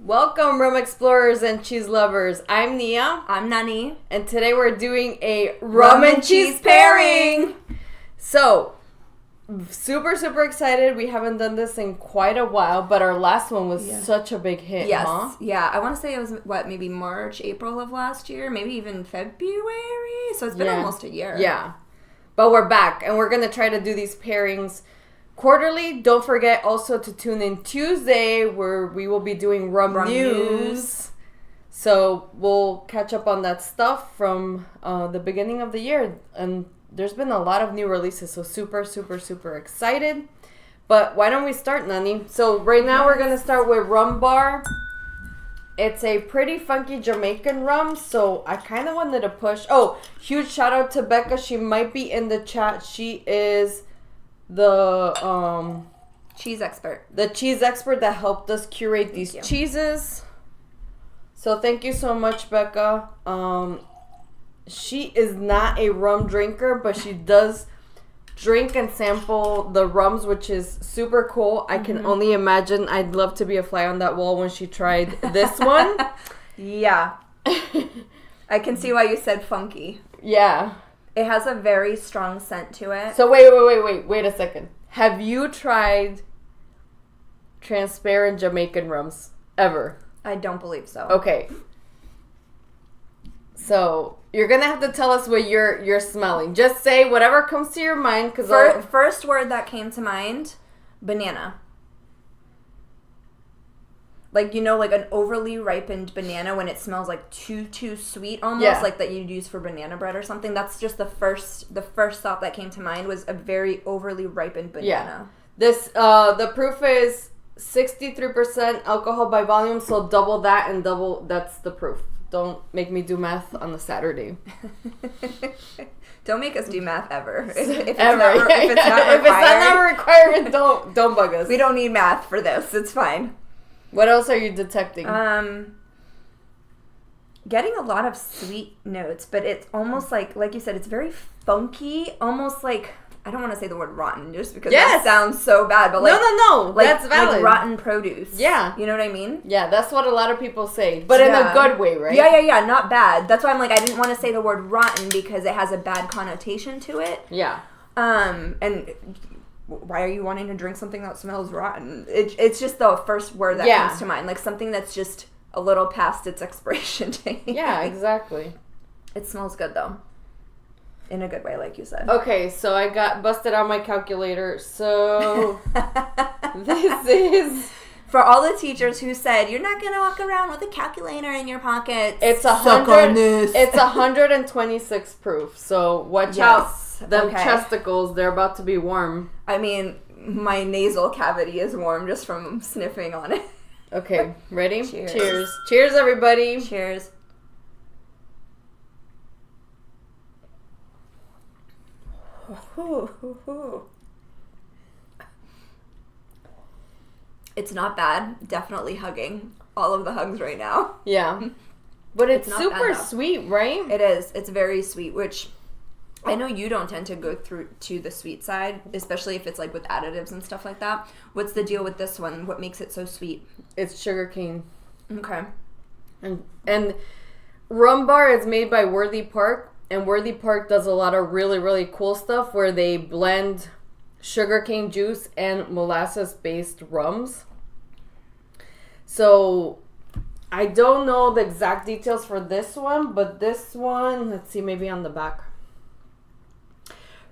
Welcome, rum explorers and cheese lovers. I'm Nia. I'm Nani. And today we're doing a rum and cheese pairing. So, super excited. We haven't done this in quite a while, but our last one was such a big hit, Yes. huh? Yeah, I want to say it was, maybe March, April of last year? Maybe even February? So it's been almost a year. Yeah. But we're back, and we're going to try to do these pairings quarterly. Don't forget also to tune in Tuesday where we will be doing rum news. So we'll catch up on that stuff from the beginning of the year. And there's been a lot of new releases, so super excited. But why don't we start, Nani? So right now we're going to start with Rum Bar. It's a pretty funky Jamaican rum, so I kind of wanted to push. Oh, huge shout out to Becca. She might be in the chat. She is the cheese expert. The cheese expert that helped us curate these cheeses. So thank you so much, Becca. She is not a rum drinker, but she does drink and sample the rums, which is super cool. I can only imagine. I'd love to be a fly on that wall when she tried this one. Yeah. I can see why you said funky. Yeah. It has a very strong scent to it. So wait a second. Have you tried transparent Jamaican rums ever? I don't believe so. Okay. So you're gonna have to tell us what you're smelling. Just say whatever comes to your mind. Cause first word that came to mind, banana. Like, like an overly ripened banana when it smells like too sweet almost, like that you'd use for banana bread or something. That's just the first thought that came to mind was a very overly ripened banana. Yeah. This, the proof is 63% alcohol by volume, so double that and that's the proof. Don't make me do math on a Saturday. Don't make us do math ever. If it's ever. Not, if it's not a requirement, don't bug us. We don't need math for this. It's fine. What else are you detecting? Getting a lot of sweet notes, but it's almost like you said, it's very funky, almost like, I don't want to say the word rotten just because that sounds so bad, but like... No, that's valid. Like rotten produce. Yeah. You know what I mean? Yeah, that's what a lot of people say, but in a good way, right? Yeah, not bad. That's why I'm like, I didn't want to say the word rotten because it has a bad connotation to it. Yeah. And... why are you wanting to drink something that smells rotten? It's just the first word that comes to mind. Like something that's just a little past its expiration date. Yeah, exactly. It smells good, though. In a good way, like you said. Okay, so I got busted out my calculator. So this is... For all the teachers who said, you're not going to walk around with a calculator in your pocket. It's 100. It's 126 proof. So watch out. Them chesticles, they're about to be warm. I mean, my nasal cavity is warm just from sniffing on it. Okay, ready? Cheers. Cheers, everybody. Cheers. It's not bad. Definitely hugging. All of the hugs right now. Yeah. But it's super sweet, right? It is. It's very sweet, which... I know you don't tend to go through to the sweet side, especially if it's like with additives and stuff like that. What's the deal with this one? What makes it so sweet? It's sugarcane. Okay. And Rum Bar is made by Worthy Park, and Worthy Park does a lot of really cool stuff where they blend sugarcane juice and molasses-based rums. So I don't know the exact details for this one, but this one, let's see, maybe on the back.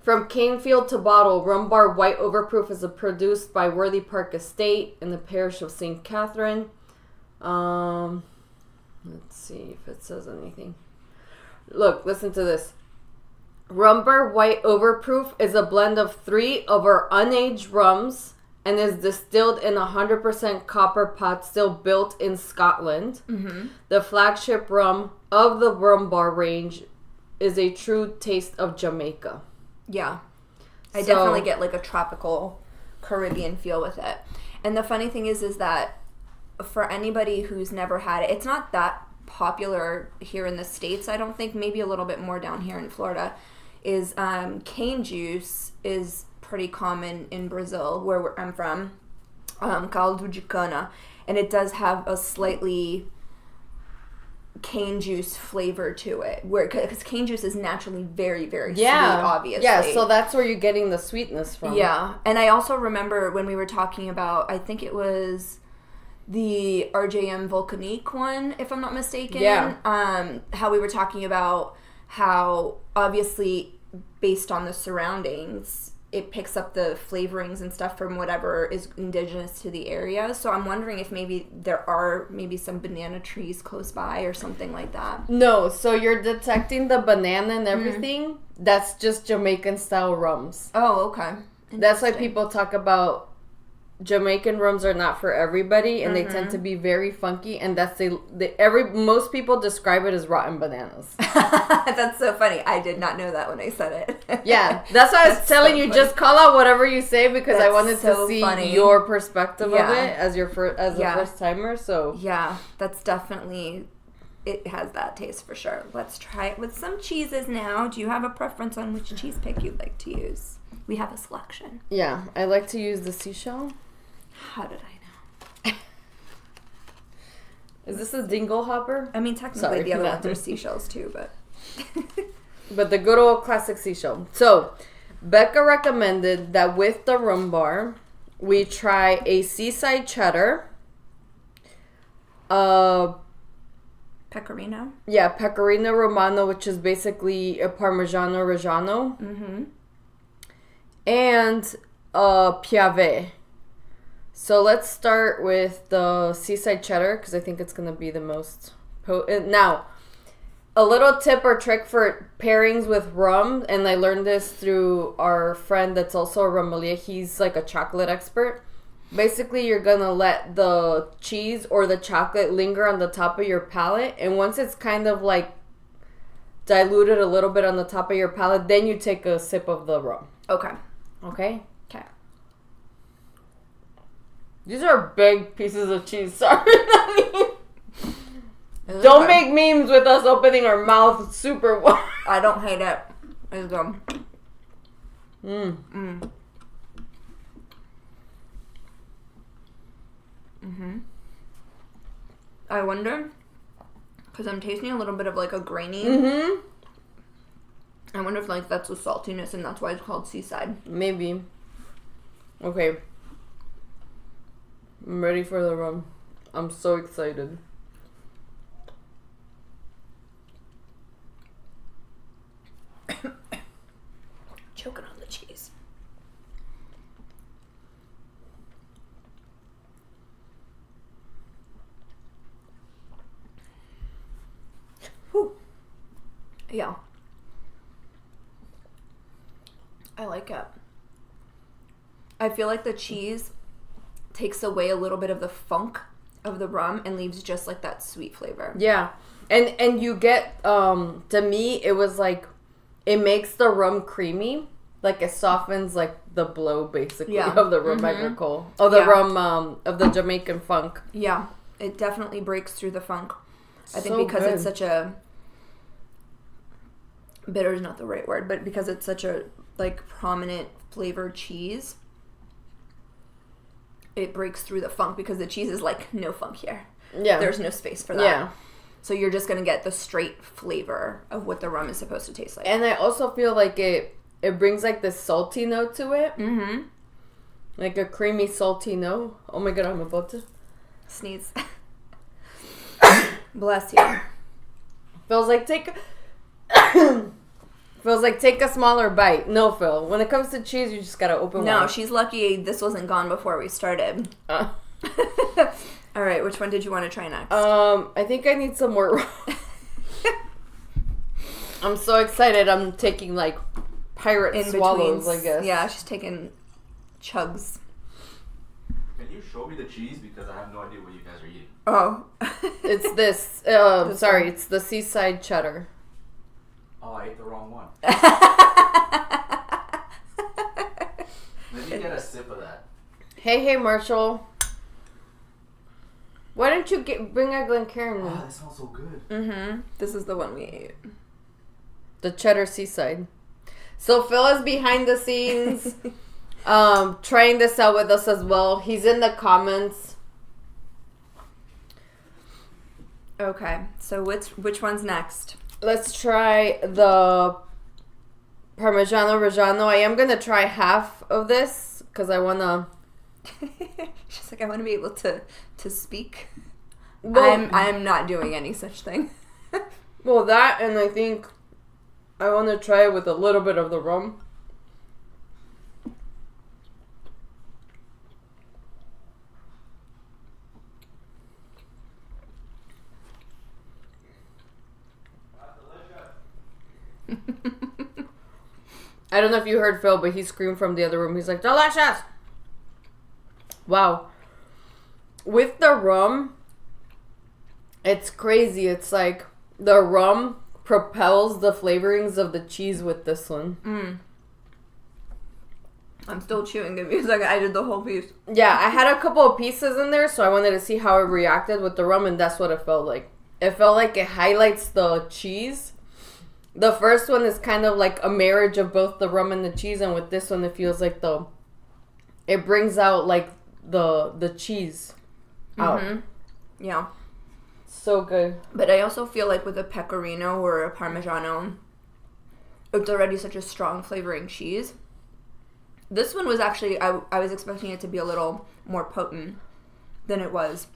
From cane field to bottle, Rum Bar White Overproof is produced by Worthy Park Estate in the parish of St. Catherine. Let's see if it says anything. Look, listen to this. Rum Bar White Overproof is a blend of 3 of our unaged rums and is distilled in 100% copper pot still built in Scotland. Mm-hmm. The flagship rum of the Rum Bar range is a true taste of Jamaica. Yeah. I definitely get like a tropical Caribbean feel with it. And the funny thing is that for anybody who's never had it, it's not that popular here in the States, I don't think. Maybe a little bit more down here in Florida. Is cane juice is pretty common in Brazil, where I'm from. caldo de cana, and it does have a slightly cane juice flavor to it, where because cane juice is naturally very, very sweet, obviously. Yeah, so that's where you're getting the sweetness from. Yeah, and I also remember when we were talking about, I think it was the RJM Volcanique one, if I'm not mistaken. Yeah. How we were talking about how obviously based on the surroundings, it picks up the flavorings and stuff from whatever is indigenous to the area. So I'm wondering if maybe there are maybe some banana trees close by or something like that. No, so you're detecting the banana and everything. That's just Jamaican style rums. Oh, okay. That's why people talk about Jamaican rums are not for everybody, and they tend to be very funky. And that's most people describe it as rotten bananas. That's so funny. I did not know that when I said it. Yeah, that's why I was telling you. Just call out whatever you say because I wanted to see your perspective of it as a first timer. So yeah, that's definitely. It has that taste for sure. Let's try it with some cheeses now. Do you have a preference on which cheese pick you'd like to use? We have a selection. Yeah, I like to use the seashell. How did I know? Is this a dingle hopper? I mean, technically the other ones are seashells too, but... But the good old classic seashell. So, Becca recommended that with the rum bar, we try a seaside cheddar. Pecorino? Yeah, Pecorino Romano, which is basically a Parmigiano Reggiano. Mm-hmm. And Piave. So let's start with the seaside cheddar because I think it's going to be the most potent. Now, a little tip or trick for pairings with rum, and I learned this through our friend that's also a rummelier. He's like a chocolate expert. Basically, you're going to let the cheese or the chocolate linger on the top of your palate, and once it's kind of like diluted a little bit on the top of your palate, then you take a sip of the rum. Okay. Okay? Okay. These are big pieces of cheese. Sorry, Nani. Don't make memes with us opening our mouth super wide. I don't hate it. It's good. I wonder, because I'm tasting a little bit of like a grainy. I wonder if like that's the saltiness and that's why it's called seaside. Maybe. Okay. I'm ready for the rum. I'm so excited. Choking on the cheese. Whew. Yeah. I like it. I feel like the cheese takes away a little bit of the funk of the rum and leaves just like that sweet flavor. Yeah. And you get, to me, it was like, it makes the rum creamy. Like it softens like the blow basically of the rum agricole. Or the rum, of the Jamaican funk. Yeah. It definitely breaks through the funk. I think So because good. it's such a... Bitter is not the right word, but because it's such a like prominent flavored cheese, it breaks through the funk because the cheese is like no funk here. Yeah. There's no space for that. Yeah. So you're just going to get the straight flavor of what the rum is supposed to taste like. And I also feel like it brings like this salty note to it. Mm-hmm. Like a creamy salty note. Oh my god, I'm about to sneeze. Bless you. Feels like take a smaller bite. No, Phil. When it comes to cheese, you just gotta open No, one. she's lucky this wasn't gone before we started. All right, which one did you want to try next? I think I need some more. I'm so excited. I'm taking like pirate swallows, I guess. Yeah, she's taking chugs. Can you show me the cheese because I have no idea what you guys are eating? Oh. It's this. Sorry, it's the seaside cheddar. Oh, I ate the wrong one. Let me get a sip of that. Hey, Marshall. Why don't you bring a Glencairn? Oh, that smells so good. Mm-hmm. This is the one we ate. The cheddar seaside. So Phil is behind the scenes. trying this out with us as well. He's in the comments. Okay, so which one's next? Let's try the Parmigiano Reggiano. I am gonna try half of this because I wanna. She's like, I want to be able to speak. Well, I'm not doing any such thing. Well, that, and I think I want to try it with a little bit of the rum. I don't know if you heard Phil, but he screamed from the other room. He's like, delicious! Wow. With the rum, it's crazy. It's like the rum propels the flavorings of the cheese with this one. I'm still chewing it because I did the whole piece. Yeah, I had a couple of pieces in there, so I wanted to see how it reacted with the rum, and that's what it felt like. It felt like it highlights the cheese. The first one is kind of like a marriage of both the rum and the cheese, and with this one, it feels like it brings out like the cheese out. Mm-hmm. Yeah. So good. But I also feel like with a pecorino or a parmigiano, it's already such a strong flavoring cheese. This one was actually, I was expecting it to be a little more potent than it was.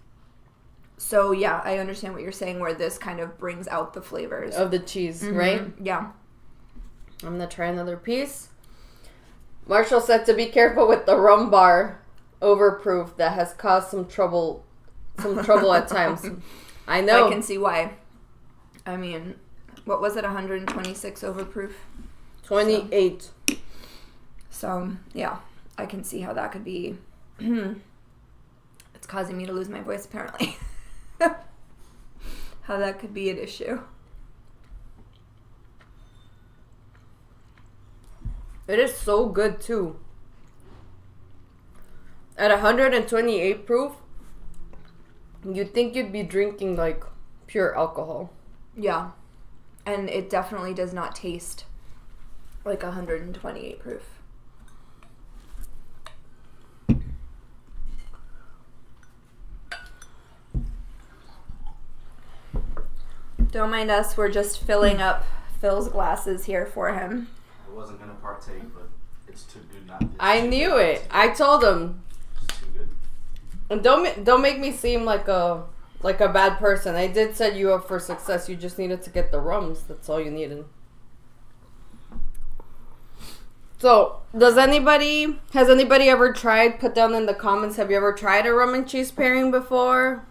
So yeah, I understand what you're saying where this kind of brings out the flavors. Of the cheese, right? Yeah. I'm going to try another piece. Marshall said to be careful with the rum bar overproof that has caused some trouble at times. I know. I can see why. I mean, what was it, 126 overproof? 28. So, yeah, I can see how that could be. It's causing me to lose my voice, apparently. How that could be an issue. It is so good, too. At 128 proof, you'd think you'd be drinking, like, pure alcohol. Yeah. And it definitely does not taste like 128 proof. Don't mind us, we're just filling up Phil's glasses here for him. I wasn't gonna partake, but it's too good not to. I knew it. I told him. It's too good. And don't make me seem like a bad person. I did set you up for success. You just needed to get the rums. That's all you needed. So, has anybody ever tried, put down in the comments, have you ever tried a rum and cheese pairing before?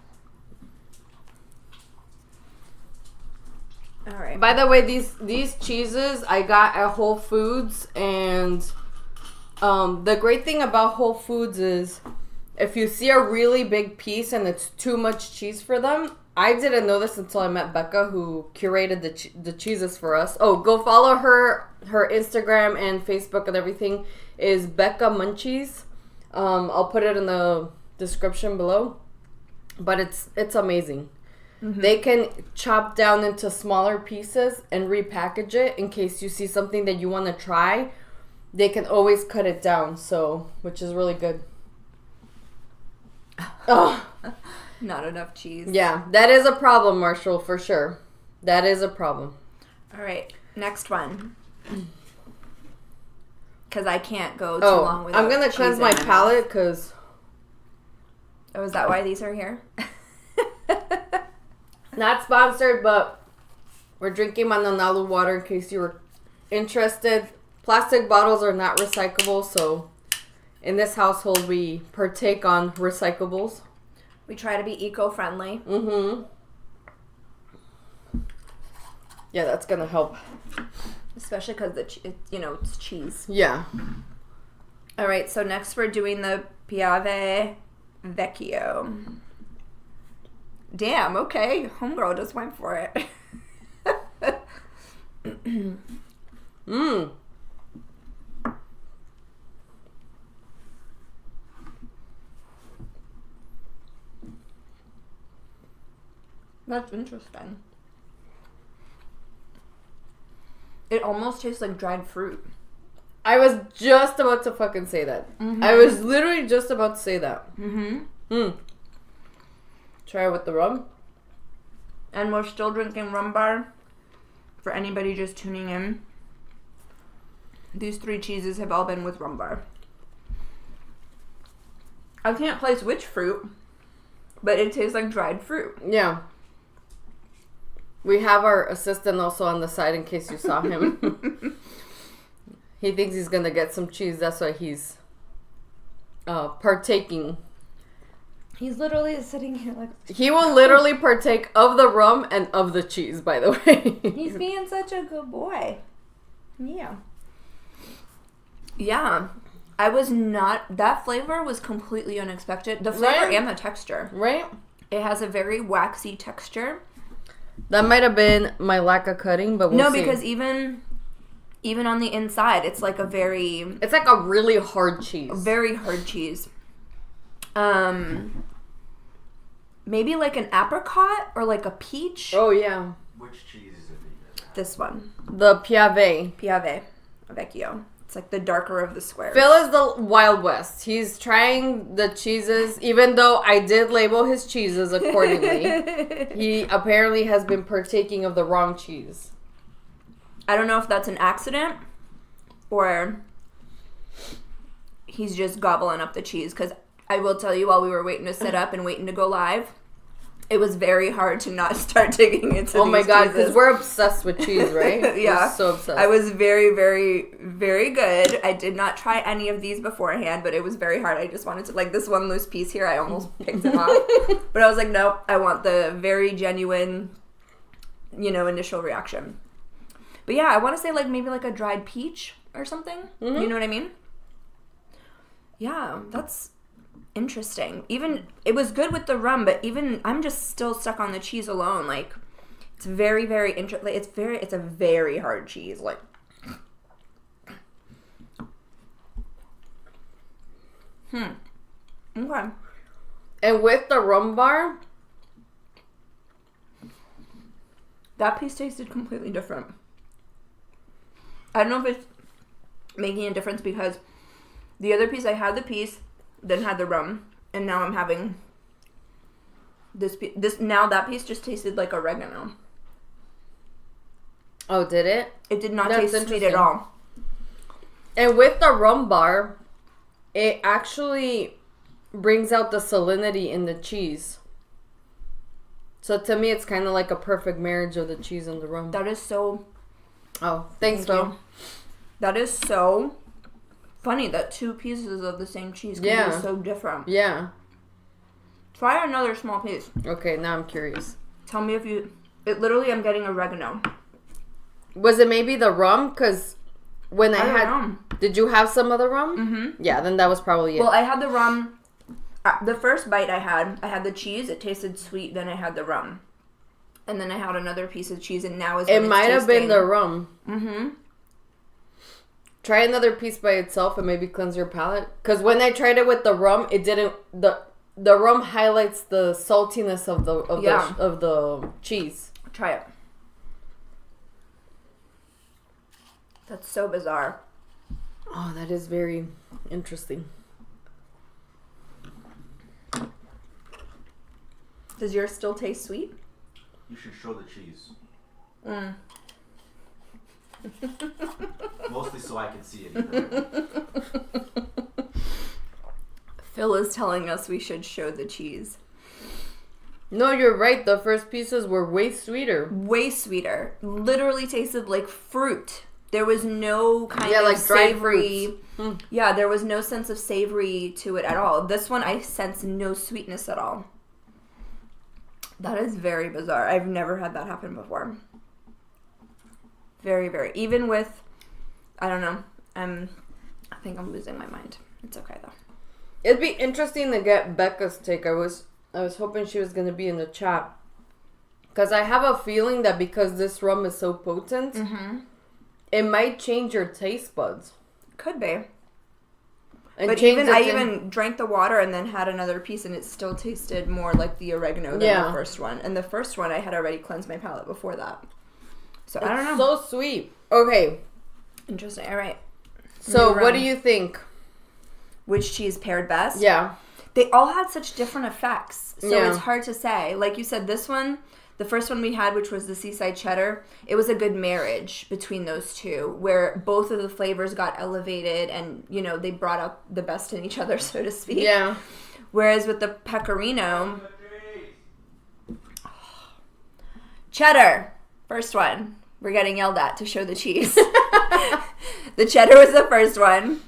All right. By the way, these cheeses I got at Whole Foods, and the great thing about Whole Foods is if you see a really big piece and it's too much cheese for them, I didn't know this until I met Becca, who curated the cheeses for us. Oh, go follow her Instagram and Facebook and everything is Becca Munchies. I'll put it in the description below. But it's amazing. Mm-hmm. They can chop down into smaller pieces and repackage it in case you see something that you want to try. They can always cut it down, which is really good. Oh. Not enough cheese. Yeah, that is a problem, Marshall, for sure. That is a problem. All right, next one. Because I can't go too long without I'm going to cleanse my palate because... Oh, is that why these are here? Not sponsored, but we're drinking Mananalu water in case you were interested. Plastic bottles are not recyclable, so in this household we partake on recyclables. We try to be eco-friendly. Mm-hmm. Yeah, that's gonna help. Especially because it's cheese. Yeah. All right, so next we're doing the Piave Vecchio. Damn, okay. Homegirl just went for it. Mmm. That's interesting. It almost tastes like dried fruit. I was just about to fucking say that. I was literally just about to say that. Try it with the rum. And we're still drinking rum bar. For anybody just tuning in, these 3 cheeses have all been with rum bar. I can't place which fruit, but it tastes like dried fruit. Yeah. We have our assistant also on the side in case you saw him. He thinks he's gonna get some cheese. That's why he's partaking. He's literally sitting here like... He will literally partake of the rum and of the cheese, by the way. He's being such a good boy. Yeah. Yeah. I was not... That flavor was completely unexpected. The flavor and the texture. Right? It has a very waxy texture. That might have been my lack of cutting, but we'll see. Because even on the inside, it's like a very... It's like a really hard cheese. Very hard cheese. Maybe like an apricot or like a peach. Oh, yeah. Which cheese is it? This one. The Piave Vecchio. It's like the darker of the squares. Phil is the Wild West. He's trying the cheeses, even though I did label his cheeses accordingly. He apparently has been partaking of the wrong cheese. I don't know if that's an accident or he's just gobbling up the cheese, because I will tell you, while we were waiting to set up and waiting to go live, it was very hard to not start digging into Oh my god, because we're obsessed with cheese, right? Yeah. We're so obsessed. I was very, very, very good. I did not try any of these beforehand, but it was very hard. I just wanted to, like, this one loose piece here, I almost picked it off. But I was like, nope, I want the very genuine, initial reaction. But yeah, I want to say, like, maybe like a dried peach or something. Mm-hmm. You know what I mean? Yeah, that's... interesting. Even it was good with the rum, but even I'm just still stuck on the cheese alone. Like, it's very, very interesting. Like, it's a very hard cheese. Like, okay. And with the rum bar, that piece tasted completely different. I don't know if it's making a difference because the other piece, I had the piece, then had the rum, and now I'm having this piece. Now that piece just tasted like oregano. Oh, did it? It did not taste sweet at all. And with the rum bar, it actually brings out the salinity in the cheese. So to me, it's kind of like a perfect marriage of the cheese and the rum. That is so... Oh, thanks, Phil. That is so funny that 2 pieces of the same cheese can be so different. Yeah. Try another small piece. Okay, now I'm curious. Tell me if you... It literally, I'm getting oregano. Was it maybe the rum? Because when I had... don't know. Did you have some of the rum? Mm-hmm. Yeah, then that was probably it. Well, I had the rum... the first bite I had the cheese. It tasted sweet. Then I had the rum. And then I had another piece of cheese, and now it might have been the rum. Mm-hmm. Try another piece by itself and maybe cleanse your palate. Because when I tried it with the rum, it didn't... The rum highlights the saltiness of the cheese. Try it. That's so bizarre. Oh, that is very interesting. Does yours still taste sweet? You should show the cheese. Mm. Mostly so I can see it. Phil is telling us we should show the cheese. No, you're right. The first pieces were way sweeter. Way sweeter. Literally tasted like fruit. There was no kind of like savory. Yeah, there was no sense of savory to it at all. This one, I sense no sweetness at all. That is very bizarre. I've never had that happen before. Very, very. Even with, I don't know. I think I'm losing my mind. It's okay though. It'd be interesting to get Becca's take. I was hoping she was going to be in the chat. Because I have a feeling that because this rum is so potent, it might change your taste buds. Could be. And but I even drank the water and then had another piece, and it still tasted more like the oregano than the first one. And the first one, I had already cleansed my palate before that. So I don't know. So sweet. Okay. Interesting. All right. So what do you think? Which cheese paired best? Yeah. They all had such different effects. So it's hard to say. Like you said, this one, the first one we had, which was the Seaside Cheddar, it was a good marriage between those two, where both of the flavors got elevated and, you know, they brought out the best in each other, so to speak. Yeah. Whereas with the Pecorino... Cheddar, first one. We're getting yelled at to show the cheese. The cheddar was the first one.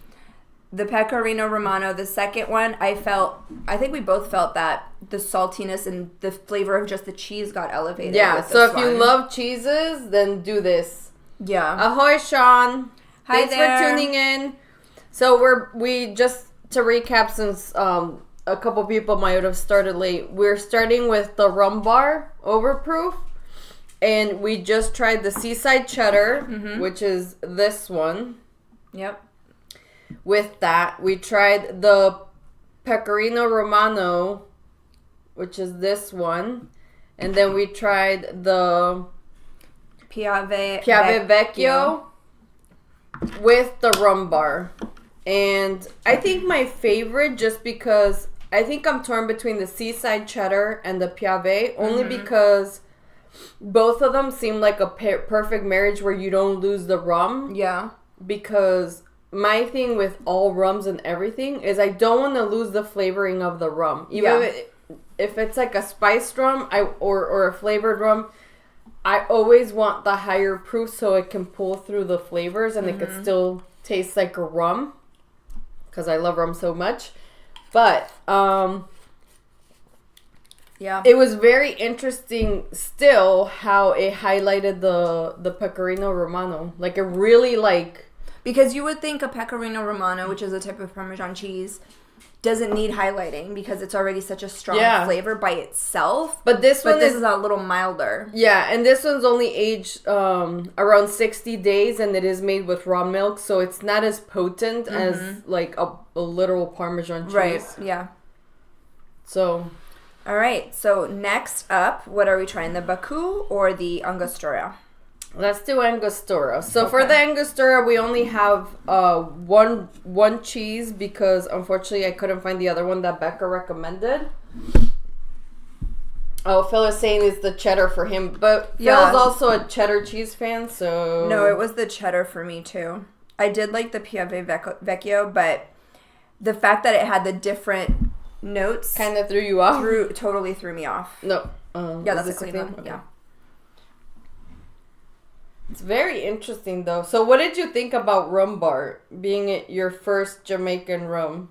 The Pecorino Romano, the second one, I think we both felt that the saltiness and the flavor of just the cheese got elevated. Yeah, so if you love cheeses, then do this. Yeah. Ahoy, Sean. Hi Thanks for tuning in. So we just to recap, since a couple people might have started late, we're starting with the rum bar overproof. And we just tried the Seaside Cheddar, which is this one. Yep. With that, we tried the Pecorino Romano, which is this one. And then we tried the Piave Vecchio with the rum bar. And I think my favorite, just because I think I'm torn between the Seaside Cheddar and the Piave, only because both of them seem like a perfect marriage where you don't lose the rum. Yeah. Because my thing with all rums and everything is I don't want to lose the flavoring of the rum. Even if it's like a spiced rum or a flavored rum, I always want the higher proof so it can pull through the flavors and it can still taste like a rum. Because I love rum so much. But, yeah, it was very interesting still how it highlighted the Pecorino Romano. Like, it really, like... Because you would think a Pecorino Romano, which is a type of Parmesan cheese, doesn't need highlighting because it's already such a strong flavor by itself. But this is a little milder. Yeah, and this one's only aged around 60 days, and it is made with raw milk, so it's not as potent as, like, a literal Parmesan cheese. Right, yeah. So... All right, so next up, what are we trying, the Baku or the Angostura? Let's do Angostura. So for the Angostura, we only have one cheese because unfortunately I couldn't find the other one that Becca recommended. Oh, Phil is saying it's the cheddar for him, but Phil's also a cheddar cheese fan, so... No, it was the cheddar for me too. I did like the Piave Vecchio, but the fact that it had the different notes... kind of threw you off? Totally threw me off. No. Yeah, that's a clean one. Okay. Yeah. It's very interesting, though. So what did you think about rum bar, being your first Jamaican rum?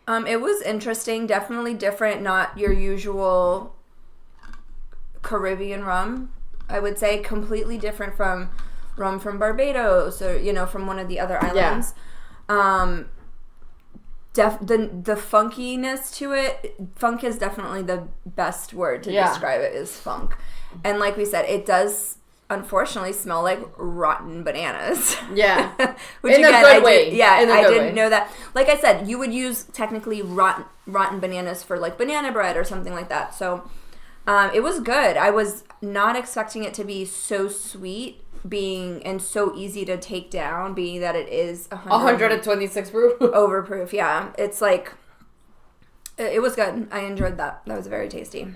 It was interesting. Definitely different. Not your usual Caribbean rum, I would say. Completely different from rum from Barbados or, from one of the other islands. Yeah. The funkiness to it, funk is definitely the best word to describe it, is funk. And like we said, it does... unfortunately smell like rotten bananas. Yeah. Which in a good way. I didn't know that. Like I said, you would use technically rotten bananas for like banana bread or something like that. So it was good. I was not expecting it to be so sweet and so easy to take down, being that it is 126 proof. Overproof, yeah. It's like, it was good. I enjoyed that. That was very tasty.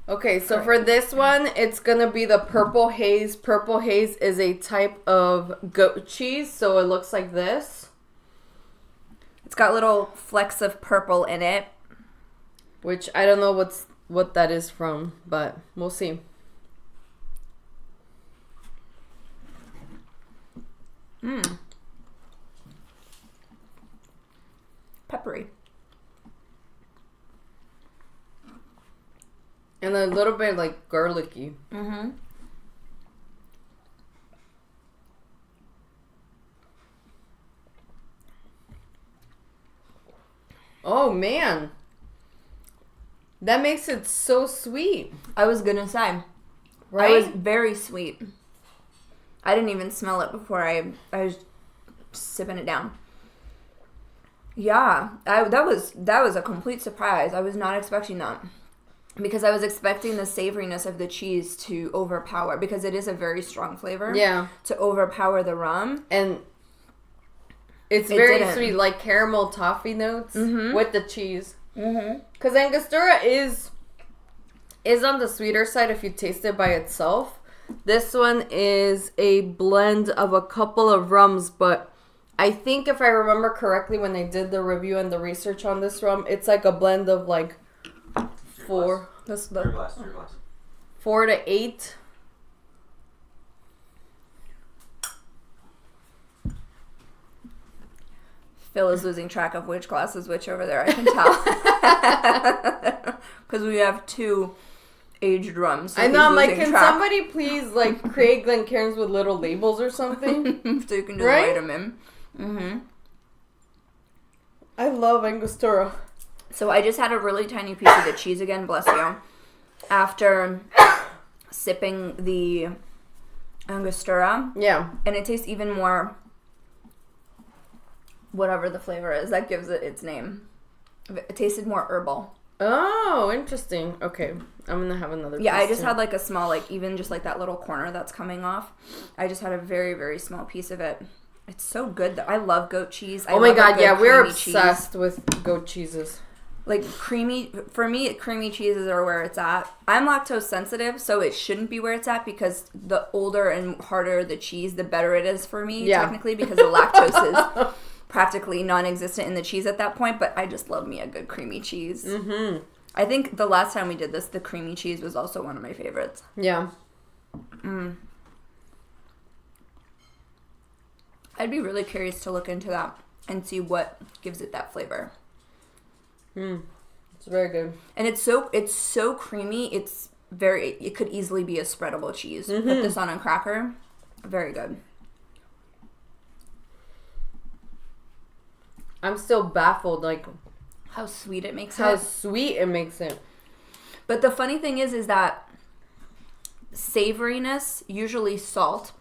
Okay, so for this one, it's going to be the Purple Haze. Purple Haze is a type of goat cheese, so it looks like this. It's got little flecks of purple in it. Which I don't know what that is from, but we'll see. Peppery. And a little bit like garlicky. Mm-hmm. Oh, man. That makes it so sweet. I was gonna say. Right? It was very sweet. I didn't even smell it before I was sipping it down. Yeah. That was a complete surprise. I was not expecting that. Because I was expecting the savoriness of the cheese to overpower, because it is a very strong flavor. Yeah. To overpower the rum. And It's very sweet, like caramel toffee notes with the cheese. Because Angostura is on the sweeter side if you taste it by itself. This one is a blend of a couple of rums, but I think if I remember correctly when I did the review and the research on this rum, it's like a blend of like 4 to 8. Phil is losing track of which glass is which over there, I can tell. Because we have 2 aged rums. So I know, I'm like, can somebody please, like, create Glencairns with little labels or something? So you can just write them in. I love Angostura. So I just had a really tiny piece of the cheese again, bless you, after sipping the Angostura. Yeah. And it tastes even more, whatever the flavor is, that gives it its name. It tasted more herbal. Oh, interesting. Okay. I'm going to have another piece. Yeah, I just had like a small, like even just like that little corner that's coming off. I just had a very, very small piece of it. It's so good. I love goat cheese. Oh my god, yeah, we're obsessed with goat cheeses. Like creamy, for me, creamy cheeses are where it's at. I'm lactose sensitive, so it shouldn't be where it's at because the older and harder the cheese, the better it is for me, technically, because the lactose is practically non-existent in the cheese at that point, but I just love me a good creamy cheese. I think the last time we did this, the creamy cheese was also one of my favorites. Yeah. I'd be really curious to look into that and see what gives it that flavor. It's very good. And it's so creamy. It could easily be a spreadable cheese. Put this on a cracker. Very good. I'm still baffled, like how sweet it makes it. How sweet it makes it. But the funny thing is that savoriness, usually salt,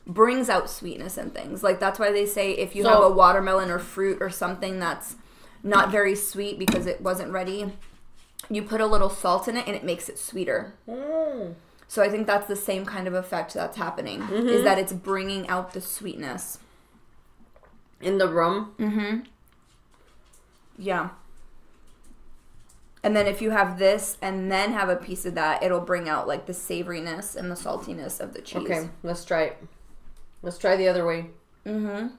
brings out sweetness in things. Like that's why they say if you have a watermelon or fruit or something that's not very sweet because it wasn't ready, you put a little salt in it and it makes it sweeter. So I think that's the same kind of effect that's happening, is that it's bringing out the sweetness. In the rum? Yeah. And then if you have this and then have a piece of that, it'll bring out like the savoriness and the saltiness of the cheese. Okay, let's try it. Let's try the other way. I need a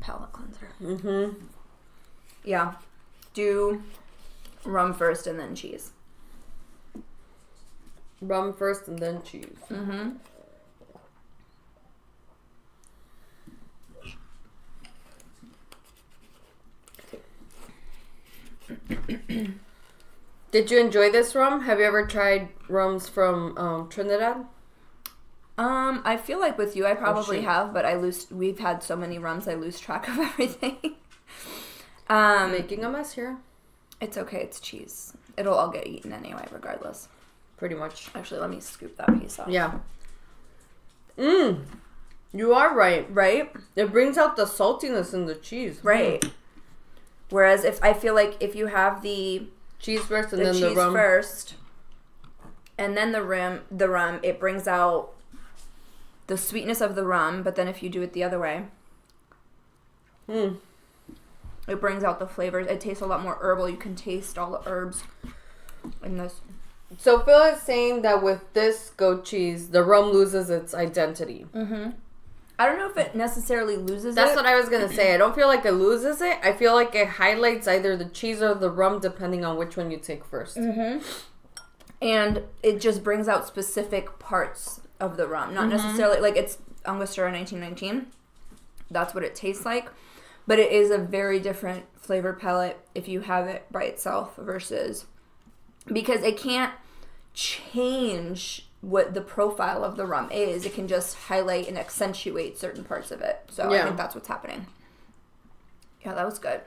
palate cleanser. Yeah. Do rum first and then cheese. Rum first and then cheese. Did you enjoy this rum? Have you ever tried rums from Trinidad? I feel like with you I probably have, but we've had so many rums I lose track of everything. Making a mess here. It's okay, it's cheese. It'll all get eaten anyway, regardless. Pretty much. Actually, let me scoop that piece off. Yeah. You are right. Right? It brings out the saltiness in the cheese. Right. Whereas I feel like if you have the cheese first and then the rum. The cheese first, and then the rum, it brings out the sweetness of the rum, but then if you do it the other way, it brings out the flavors. It tastes a lot more herbal. You can taste all the herbs in this. So Phil is saying that with this goat cheese, the rum loses its identity. I don't know if it necessarily loses That's what I was going to say. I don't feel like it loses it. I feel like it highlights either the cheese or the rum, depending on which one you take first. And it just brings out specific parts of the rum. Not necessarily, like it's Angostura 1919. That's what it tastes like. But it is a very different flavor palette if you have it by itself versus... Because it can't change what the profile of the rum is. It can just highlight and accentuate certain parts of it. So I think that's what's happening. Yeah, that was good.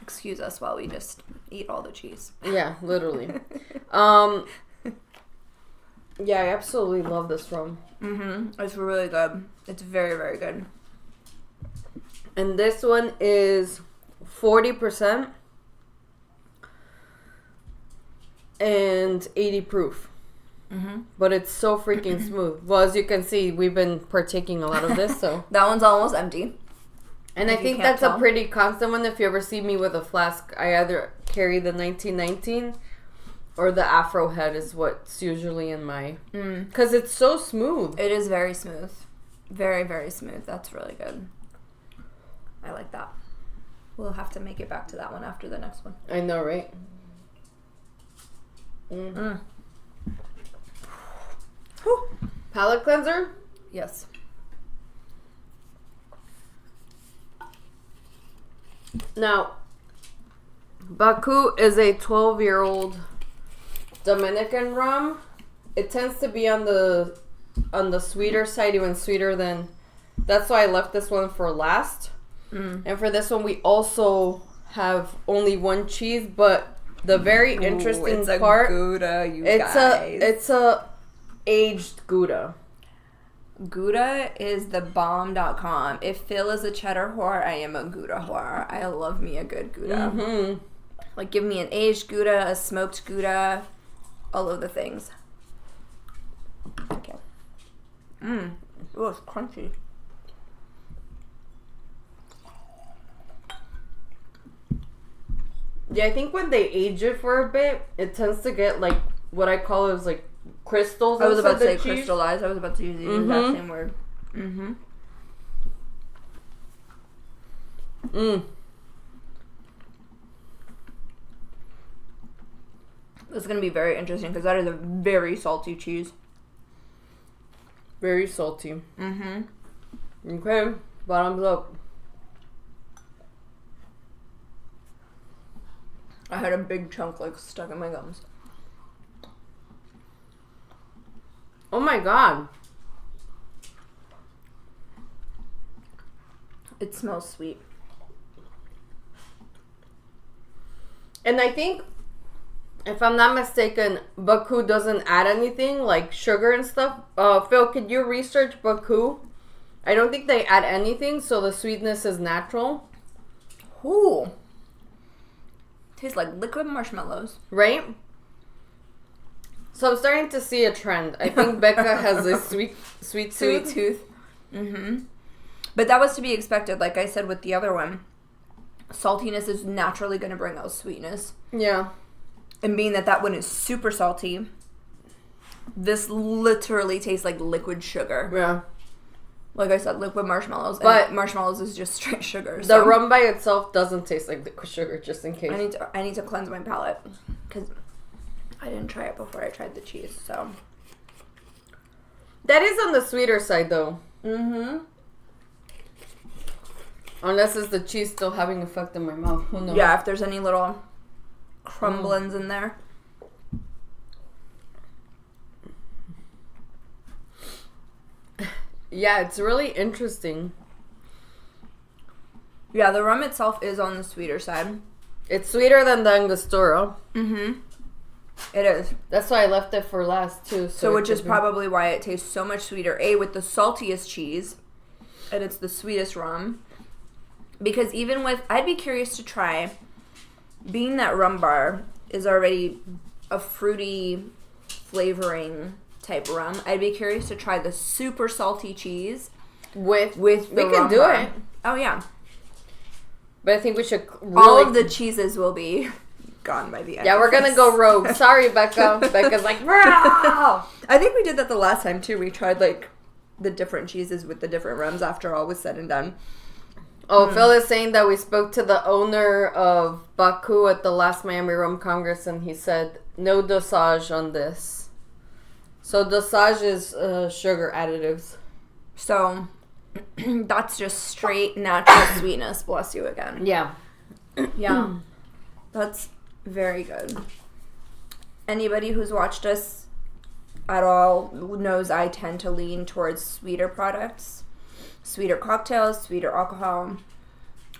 Excuse us while we just eat all the cheese. Yeah, literally. Yeah, I absolutely love this rum. It's really good. It's very, very good. And this one is 40% and 80 proof. But it's so freaking smooth. Well, as you can see, we've been partaking a lot of this, so. That one's almost empty. And I think that's a pretty constant one. If you ever see me with a flask, I either carry the 1919 or the Afro Head is what's usually in my... Because it's so smooth. It is very smooth. Very, very smooth. That's really good. I like that. We'll have to make it back to that one after the next one. I know, right? Palate cleanser? Yes. Now, Baku is a 12-year-old Dominican rum. It tends to be on the sweeter side, even sweeter than... That's why I left this one for last. And for this one, we also have only one cheese, but the very interesting part... Gouda, you guys. It's a aged Gouda. Gouda is the bomb.com. If Phil is a cheddar whore, I am a Gouda whore. I love me a good Gouda. Like, give me an aged Gouda, a smoked Gouda, all of the things. Okay. Oh, it's crunchy. Yeah, I think when they age it for a bit, it tends to get, like, what I call is, like, crystals. I was about to say crystallized. I was about to use the exact same word. This is going to be very interesting because that is a very salty cheese. Very salty. Okay, bottoms up. I had a big chunk, like, stuck in my gums. Oh my god. It smells sweet. And I think, if I'm not mistaken, Baku doesn't add anything, like sugar and stuff. Phil, could you research Baku? I don't think they add anything, so the sweetness is natural. Ooh. Tastes like liquid marshmallows. Right? So I'm starting to see a trend. I think Becca has a sweet tooth. But that was to be expected. Like I said with the other one, saltiness is naturally going to bring out sweetness. Yeah. And being that one is super salty, this literally tastes like liquid sugar. Yeah. Like I said, liquid marshmallows. But marshmallows is just straight sugar. The rum by itself doesn't taste like liquid sugar, just in case. I need to cleanse my palate because I didn't try it before I tried the cheese. So that is on the sweeter side, though. Unless it's the cheese still having effect in my mouth. Who knows? Yeah, if there's any little crumblings in there. Yeah, it's really interesting. Yeah, the rum itself is on the sweeter side. It's sweeter than the Angostura. It is. That's why I left it for last, too. So which is probably why it tastes so much sweeter. With the saltiest cheese, and it's the sweetest rum. Because even with... I'd be curious to try, being that rum bar is already a fruity flavoring type rum, I'd be curious to try the super salty cheese with the we rum can do bar. it. Oh, yeah. But I think we should really... All of the cheeses will be gone by the end. Yeah, we're going to go rogue. Sorry, Becca. Becca's like, I think we did that the last time, too. We tried, like, the different cheeses with the different rums after all was said and done. Oh, Phil is saying that we spoke to the owner of Baku at the last Miami Rum Congress, and he said no dosage on this. So dosage is sugar additives. So that's just straight natural sweetness. Bless you again. Yeah. Yeah. That's very good. Anybody who's watched us at all knows I tend to lean towards sweeter products. Sweeter cocktails, sweeter alcohol.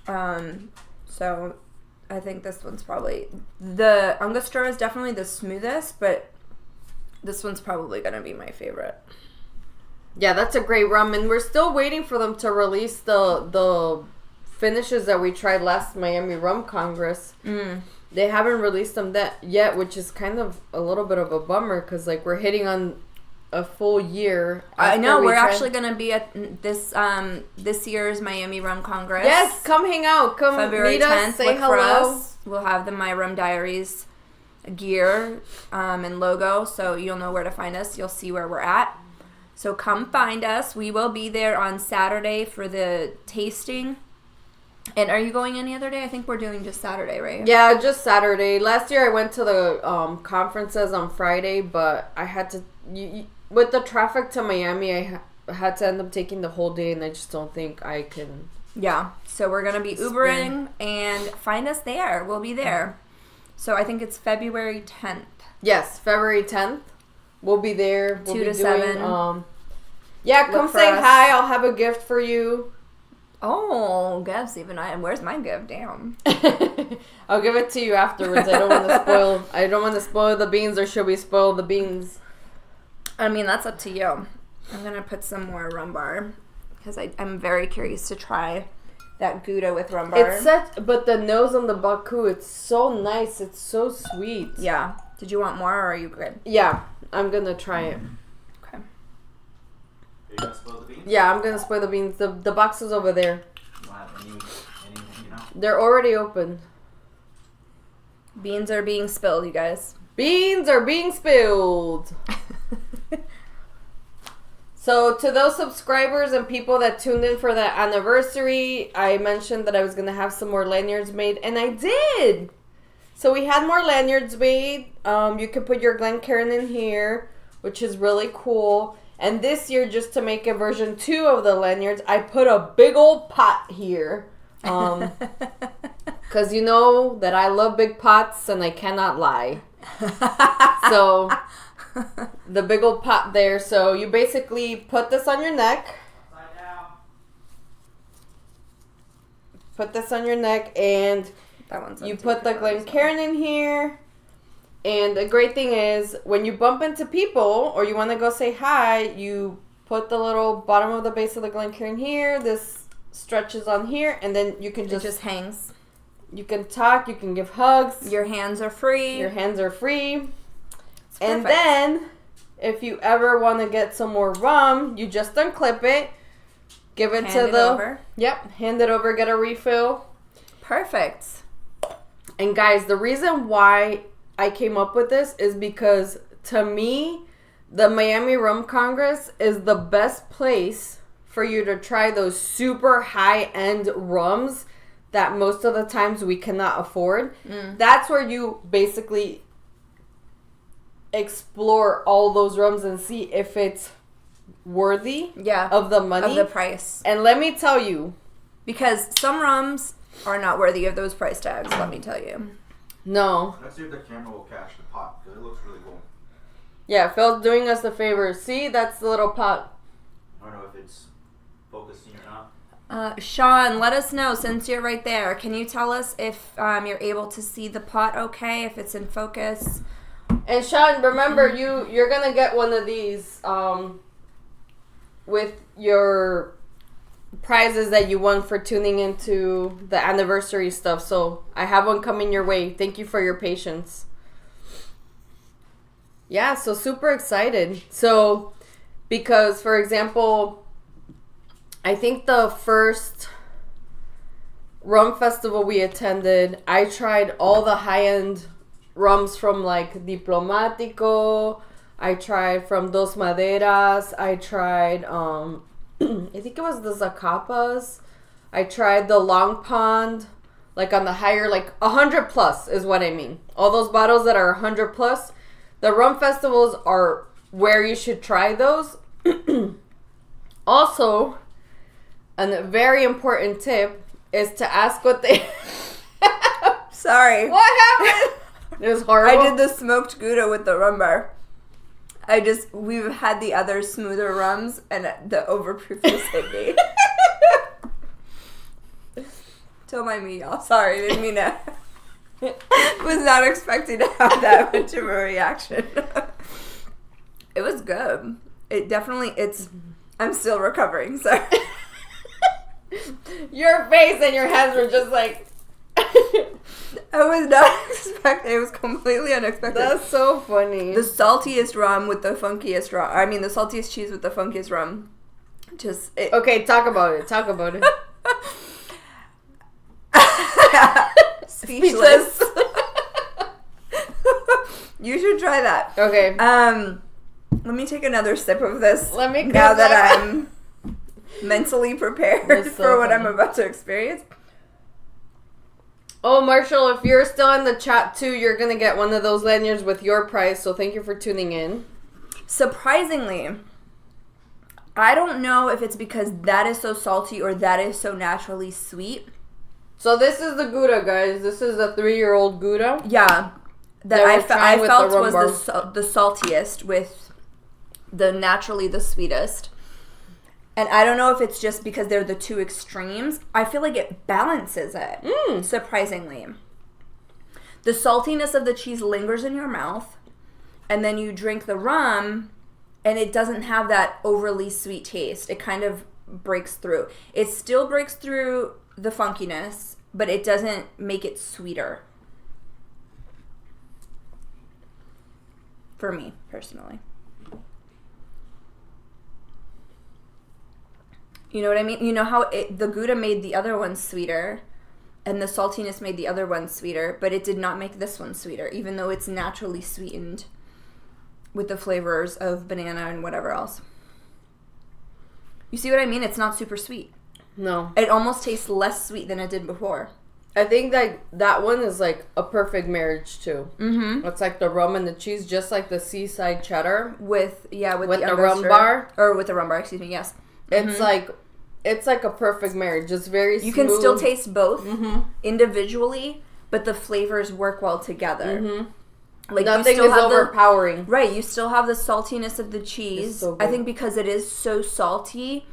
So I think this one's probably... The Angostura is definitely the smoothest, but this one's probably going to be my favorite. Yeah, that's a great rum, and we're still waiting for them to release the finishes that we tried last Miami Rum Congress. They haven't released them yet, which is kind of a little bit of a bummer because like we're hitting on a full year. I know we're actually gonna be at this year's Miami Rum Congress. Yes, come hang out. Come February meet 10th, us. Say hello. for us. We'll have the Myrumdiaries gear and logo, so you'll know where to find us. You'll see where we're at. So come find us. We will be there on Saturday for the tasting. And are you going any other day? I think we're doing just Saturday, right? Yeah, just Saturday. Last year I went to the conferences on Friday, but I had to... with the traffic to Miami, I had to end up taking the whole day, and I just don't think I can... Yeah, so we're going to be Ubering, and find us there. We'll be there. So I think it's February 10th. Yes, February 10th. We'll be there. We'll 2 be to doing, 7. Yeah, come say hi. I'll have a gift for you. Oh, gifts even. Where's my gift? Damn. I'll give it to you afterwards. I don't want to spoil the beans, or should we spoil the beans? I mean, that's up to you. I'm going to put some more rum bar because I'm very curious to try that Gouda with rum bar. But the nose on the Baku, it's so nice. It's so sweet. Yeah. Did you want more, or are you good? Yeah, I'm going to try it. Okay. Are you going to spoil the beans? Yeah, I'm going to spoil the beans. The box is over there. You don't have any, you know? They're already open. Beans are being spilled, you guys. Beans are being spilled. So to those subscribers and people that tuned in for the anniversary, I mentioned that I was going to have some more lanyards made, and I did. So we had more lanyards made. You can put your Glencairn in here, which is really cool. And this year, just to make a version 2 of the lanyards, I put a big old pot here. Because you know that I love big pots and I cannot lie. So the big old pot there. So you basically put this on your neck. Put this on your neck, and you put the Glencairn in here. And the great thing is, when you bump into people or you want to go say hi, you put the little bottom of the base of the Glencairn here. This stretches on here, and then you can it just hangs. You can talk, you can give hugs. Your hands are free. And then, if you ever want to get some more rum, you just unclip it, give it hand it over. Yep, hand it over, get a refill. Perfect. And guys, the reason why I came up with this is because, to me, the Miami Rum Congress is the best place for you to try those super high-end rums that most of the times we cannot afford. That's where you basically explore all those rums and see if it's worthy of the money. Of the price. And let me tell you. Because some rums are not worthy of those price tags, let me tell you. No. Let's see if the camera will catch the pot, because it looks really cool. Yeah, Phil's doing us a favor. See, that's the little pot. I don't know if it's focusing or not. Sean, let us know, since you're right there. Can you tell us if you're able to see the pot okay, if it's in focus? And Sean, remember, you're going to get one of these with your prizes that you won for tuning into the anniversary stuff. So I have one coming your way. Thank you for your patience. Yeah, so super excited. So, because, for example, I think the first rum festival we attended, I tried all the high-end rums from like Diplomático. I tried from Dos Maderas. I tried, I think it was the Zacapas. I tried the Long Pond, like on the higher, like 100 plus is what I mean. All those bottles that are 100 plus. The rum festivals are where you should try those. Also, a very important tip is to ask what they... Sorry. What happened? It was horrible. I did the smoked Gouda with the rum bar. We've had the other smoother rums, and the overproof just hit me. Don't mind me, y'all. Sorry, didn't mean to. Was not expecting to have that much of a reaction. It was good. I'm still recovering, sorry. Your face and your hands were just like... I was not expecting. It was completely unexpected. That's so funny. The saltiest rum with the funkiest rum. I mean, the saltiest cheese with the funkiest rum. Okay, talk about it. Talk about it. Speechless. You should try that. Okay. Let me take another sip of this. Let me now that I'm mentally prepared for what I'm about to experience. Oh, Marshall, if you're still in the chat too, you're gonna get one of those lanyards with your price. So thank you for tuning in. Surprisingly, I don't know if it's because that is so salty or that is so naturally sweet. So this is the Gouda, guys. This is a 3-year-old Gouda. Yeah, that I felt was the saltiest with the naturally the sweetest. And I don't know if it's just because they're the two extremes. I feel like it balances it, surprisingly. The saltiness of the cheese lingers in your mouth, and then you drink the rum, and it doesn't have that overly sweet taste. It kind of breaks through. It still breaks through the funkiness, but it doesn't make it sweeter. For me, personally. You know what I mean? You know how the Gouda made the other one sweeter, and the saltiness made the other one sweeter, but it did not make this one sweeter, even though it's naturally sweetened with the flavors of banana and whatever else. You see what I mean? It's not super sweet. No. It almost tastes less sweet than it did before. I think that one is like a perfect marriage too. Mm-hmm. It's like the rum and the cheese, just like the seaside cheddar. With the rum bar. Or with the rum bar, excuse me, yes. It's like a perfect marriage. It's very smooth. You can still taste both individually, but the flavors work well together. Mm-hmm. Like nothing is overpowering. Right, you still have the saltiness of the cheese. So I think because it is so salty,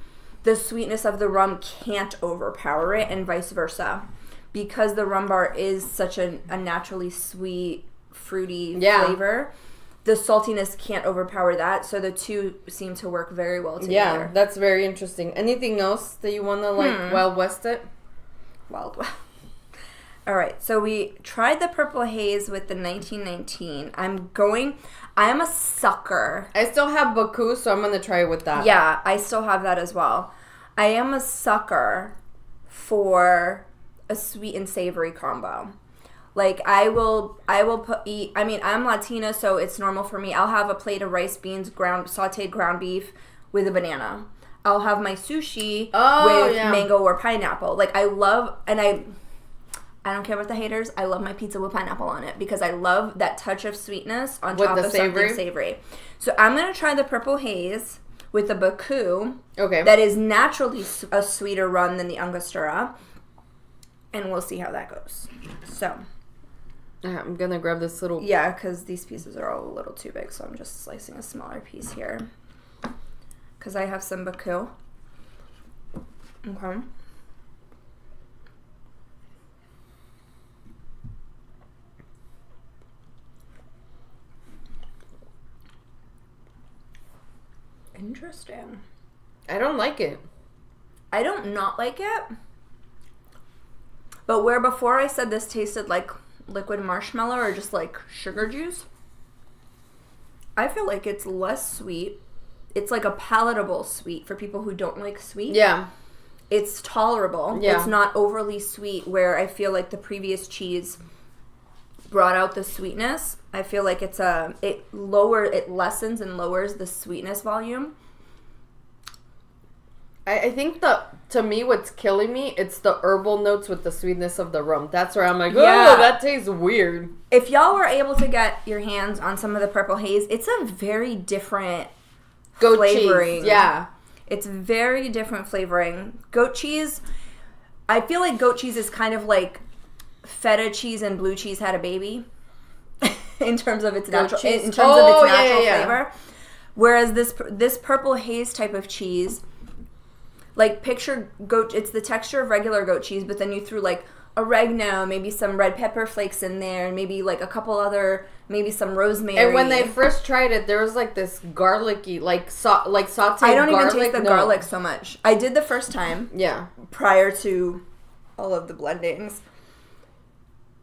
the sweetness of the rum can't overpower it, and vice versa. Because the rum bar is such a naturally sweet, fruity flavor, the saltiness can't overpower that, so the two seem to work very well together. Yeah, that's very interesting. Anything else that you want to Wild West it? Wild West. All right, so we tried the Purple Haze with the 1919. I am a sucker. I still have Baku, so I'm going to try it with that. Yeah, I still have that as well. I am a sucker for a sweet and savory combo. Like I'm Latina, so it's normal for me. I'll have a plate of rice, beans, sauteed ground beef with a banana. I'll have my sushi with mango or pineapple. Like I don't care about the haters. I love my pizza with pineapple on it because I love that touch of sweetness on top of something savory. So I'm going to try the Purple Haze with the Baku. Okay. That is naturally a sweeter rum than the Angostura. And we'll see how that goes. So. I'm going to grab this little. Yeah, because these pieces are all a little too big. So I'm just slicing a smaller piece here. Because I have some Baku. Okay. Interesting. I don't like it. I don't not like it. But where before I said this tasted like liquid marshmallow or just like sugar juice, I feel like it's less sweet. It's like a palatable sweet for people who don't like sweet. Yeah. It's tolerable. Yeah. It's not overly sweet where I feel like the previous cheese brought out the sweetness. I feel like it lessens and lowers the sweetness volume. I think to me what's killing me, it's the herbal notes with the sweetness of the rum. That's where I'm like, that tastes weird. If y'all were able to get your hands on some of the Purple Haze, it's a very different goat flavoring. Cheese. Yeah. It's very different flavoring. Goat cheese, I feel like goat cheese is kind of like feta cheese and blue cheese had a baby in terms of its natural flavor. Whereas this Purple Haze type of cheese, like picture it's the texture of regular goat cheese, but then you threw like oregano, maybe some red pepper flakes in there, and maybe like a couple other, maybe some rosemary. And when they first tried it, there was like this garlicky, like sauteed garlic. I don't even taste the garlic so much. I did the first time. Yeah. Prior to all of the blendings.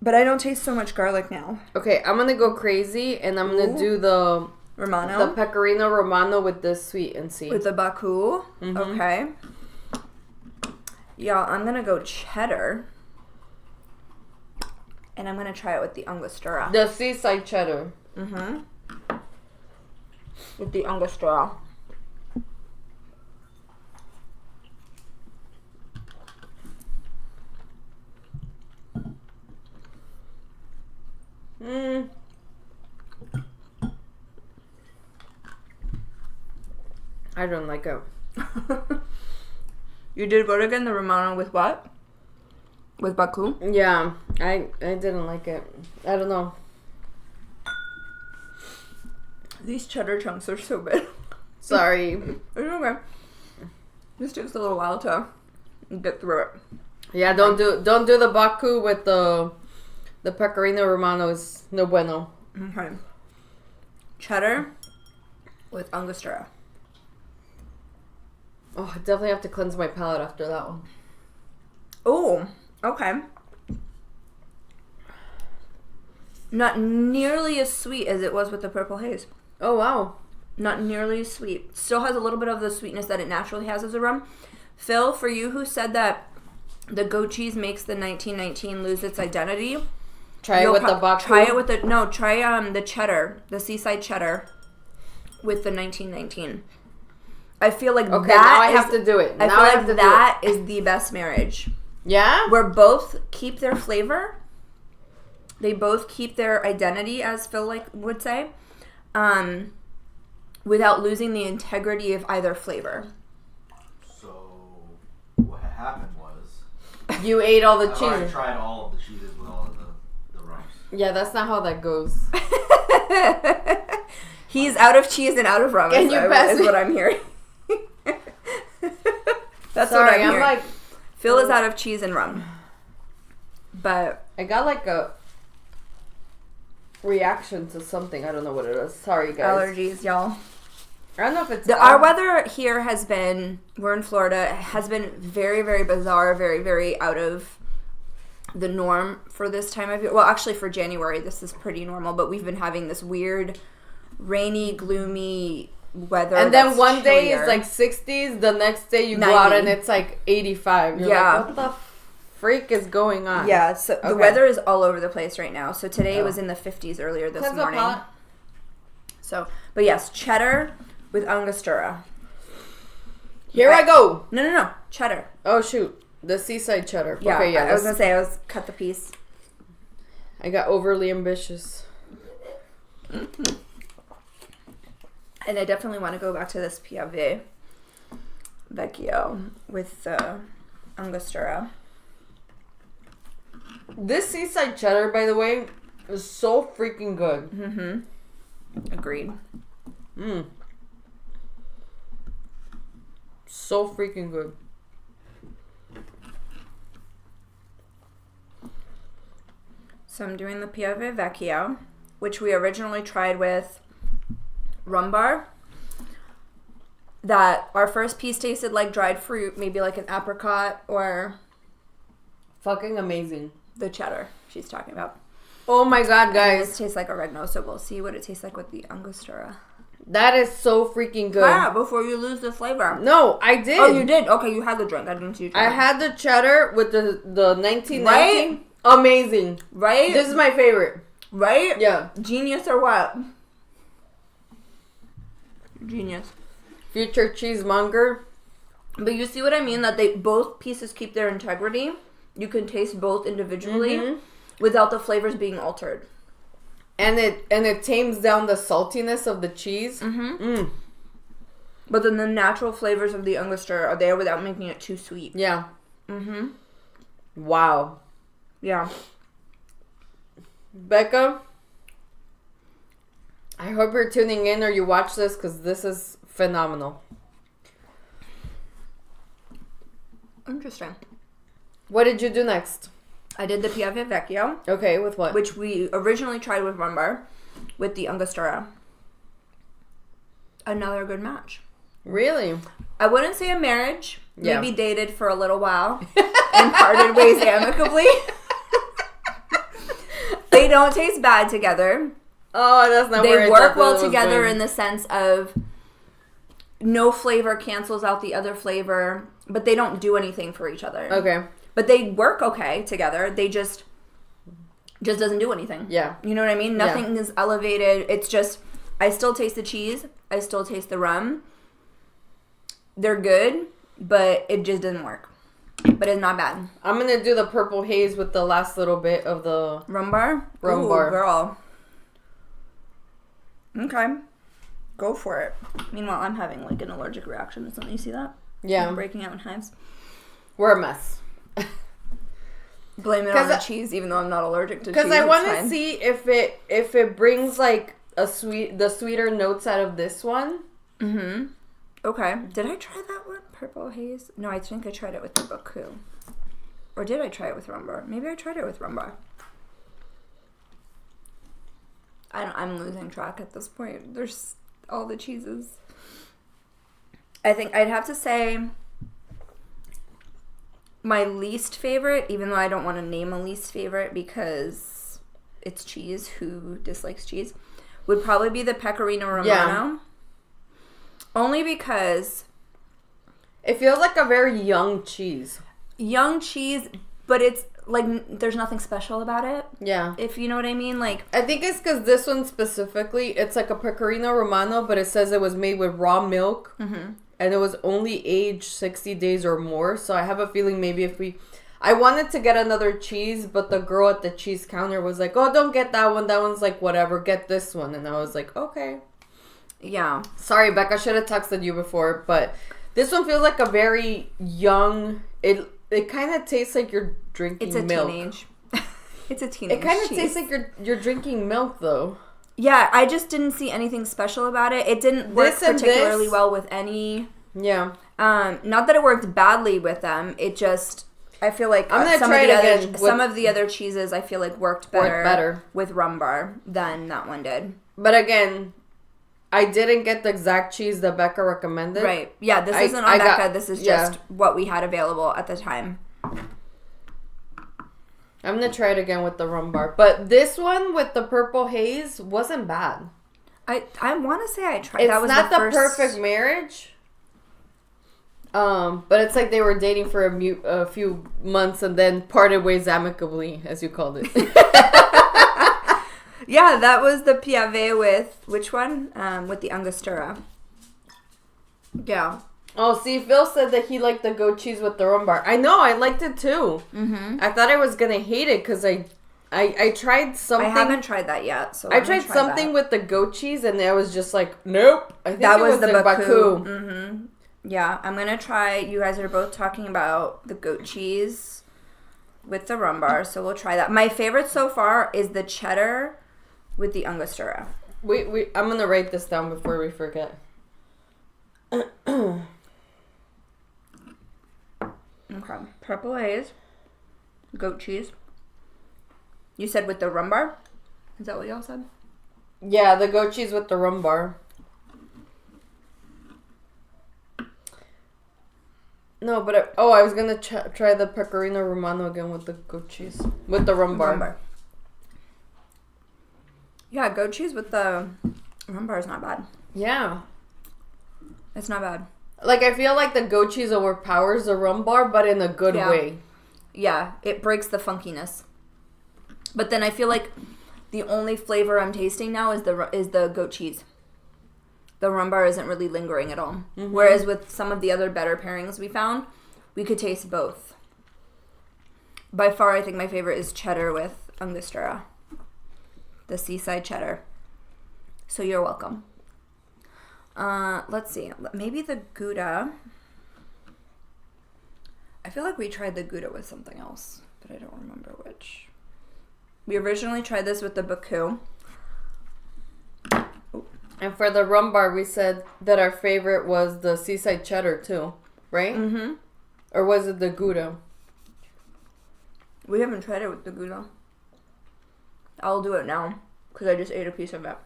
But I don't taste so much garlic now. Okay, I'm gonna go crazy and I'm gonna do the Romano? The Pecorino Romano with the sweet and see. With the Baku. Mm-hmm. Okay. Yeah, I'm gonna go cheddar. And I'm gonna try it with the Angostura. The seaside cheddar. Mm-hmm. With the Angostura. I don't like it. You did what again? The Romano with what? With Baku? Yeah, I didn't like it. I don't know. These cheddar chunks are so big. Sorry. It's okay. This takes a little while to get through it. Yeah, don't do the Baku with the Pecorino Romano is no bueno. Okay. Cheddar with Angostura. Oh, I definitely have to cleanse my palate after that one. Oh, okay. Not nearly as sweet as it was with the Purple Haze. Oh, wow. Not nearly as sweet. Still has a little bit of the sweetness that it naturally has as a rum. Phil, for you who said that the goat cheese makes the 1919 lose its identity, try it with the Baku. Try it with the cheddar, the seaside cheddar with the 1919. I feel like okay, now I have to do it. I feel like that is the best marriage. Yeah? Where both keep their flavor. They both keep their identity, as Phil would say, without losing the integrity of either flavor. So, what happened was... You ate all the cheese. I tried all of the cheeses with all of the rums. Yeah, that's not how that goes. He's out of cheese and out of rum. Can you pass is what I'm hearing. That's Sorry, what I'm hearing. like... Phil is out of cheese and rum. But... I got like a reaction to something. I don't know what it is. Sorry, guys. Allergies, y'all. I don't know if it's... Our weather here has been... We're in Florida. Has been very, very bizarre. Very, very out of the norm for this time of year. Well, actually, for January, this is pretty normal. But we've been having this weird, rainy, gloomy... weather, and then one day chillier. it's like 60s, the next day you 90. go out and it's like 85. You're like, what the freak is going on? Yeah, so the weather is all over the place right now. So today was in the 50s earlier this morning. So, but yes, cheddar with Angostura. Here I go. No, cheddar. Oh shoot, the seaside cheddar. Yeah, okay, yeah. I was gonna say I was cut the piece. I got overly ambitious. And I definitely want to go back to this Piave Vecchio with Angostura. This seaside cheddar, by the way, is so freaking good. Mm-hmm. Agreed. So freaking good. So I'm doing the Piave Vecchio, which we originally tried with rum bar. That our first piece tasted like dried fruit, maybe like an apricot or Fucking amazing. the cheddar she's talking about. Oh my god, And guys. this tastes like oregano, so we'll see what it tastes like with the Angostura. That is so freaking good. Ah, before you lose the flavor. No, I did. Oh, you did? Okay, you had the drink. I didn't see you try I it. had the cheddar with the 1919. Right? Amazing. Right? This is my favorite. Right? Yeah. Genius or what? Genius. Future cheesemonger. But you see what I mean? That they both pieces keep their integrity. You can taste both individually without the flavors being altered. And it tames down the saltiness of the cheese. But then the natural flavors of the Angostura are there without making it too sweet. Yeah. Wow. Yeah. Becca, I hope you're tuning in or you watch this because this is phenomenal. Interesting. What did you do next? I did the Piave Vecchio, Okay, with what? which we originally tried with rum bar, with the Angostura. Another good match. Really? I wouldn't say a marriage. Yeah. Maybe dated for a little while and parted ways amicably. don't taste bad together. Oh, that's not. They work well together in the sense of no flavor cancels out the other flavor, but they don't do anything for each other. Okay. But they work okay together. They just doesn't do anything. Yeah. You know what I mean? Nothing is elevated. It's just, I still taste the cheese. I still taste the rum. They're good, but it just doesn't work. But it's not bad. I'm going to do the purple haze with the last little bit of the... Rum bar? Rum Ooh, bar. Girl. Okay. Go for it. Meanwhile, I'm having like an allergic reaction to something. You see that? Yeah. I'm breaking out in hives. We're a mess. Blame it on the cheese, even though I'm not allergic to cheese. Because I want to see if it brings like the sweeter notes out of this one. Mm-hmm. Okay. Did I try that one? Purple haze? No, I think I tried it with the Baku. Or did I try it with rum bar? Maybe I tried it with rum bar. I'm losing track at this point. There's all the cheeses. I think I'd have to say my least favorite, even though I don't want to name a least favorite because it's cheese. Who dislikes cheese? Would probably be the Pecorino Romano. Yeah. Only because it feels like a very young cheese. Young cheese, but it's like there's nothing special about it. Yeah. If you know what I mean. Like, I think it's because this one specifically, it's like a Pecorino Romano, but it says it was made with raw milk. Mm-hmm. And it was only aged 60 days or more. So I have a feeling maybe I wanted to get another cheese, but the girl at the cheese counter was like, oh, don't get that one. That one's like, whatever. Get this one. And I was like, okay. Yeah. Sorry, Becca. I should have texted you before. But this one feels like a very young... It kind of tastes like you're drinking milk. It's a teenage It kind of tastes like you're drinking milk, though. Yeah, I just didn't see anything special about it. It didn't work particularly well with any. Yeah. Not that it worked badly with them. It just, I feel like some of the other cheeses I feel like worked better with rum bar than that one did. But again, I didn't get the exact cheese that Becca recommended. Right. Yeah, this isn't on Becca. This is just what we had available at the time. I'm going to try it again with the rum bar. But this one with the purple haze wasn't bad. I want to say I tried. It's not the perfect marriage. But it's like they were dating for a few months and then parted ways amicably, as you called it. Yeah, that was the Piave with, which one? With the Angostura. Yeah. Oh, see, Phil said that he liked the goat cheese with the rum bar. I know, I liked it too. Mm-hmm. I thought I was going to hate it because I tried something. I haven't tried that yet. So I tried something with the goat cheese and I was just like, nope. I think that was the Baku. Mm-hmm. Yeah, I'm going to try. You guys are both talking about the goat cheese with the rum bar, so we'll try that. My favorite so far is the cheddar with the Angostura. I'm going to write this down before we forget. Okay. Purple haze. Goat cheese. You said with the rum bar? Is that what y'all said? Yeah, the goat cheese with the rum bar. No, but I was going to try the Pecorino Romano again with the goat cheese. With the rum bar. Yeah, goat cheese with the rum bar is not bad. Yeah. It's not bad. Like, I feel like the goat cheese overpowers the rum bar, but in a good way. Yeah, it breaks the funkiness. But then I feel like the only flavor I'm tasting now is the goat cheese. The rum bar isn't really lingering at all. Mm-hmm. Whereas with some of the other better pairings we found, we could taste both. By far, I think my favorite is cheddar with Angostura. The seaside cheddar. So you're welcome. Let's see. Maybe the Gouda. I feel like we tried the Gouda with something else, but I don't remember which. We originally tried this with the Baku. And for the rum bar, we said that our favorite was the seaside cheddar too, right? Mm-hmm. Or was it the Gouda? We haven't tried it with the Gouda. I'll do it now, because I just ate a piece of it.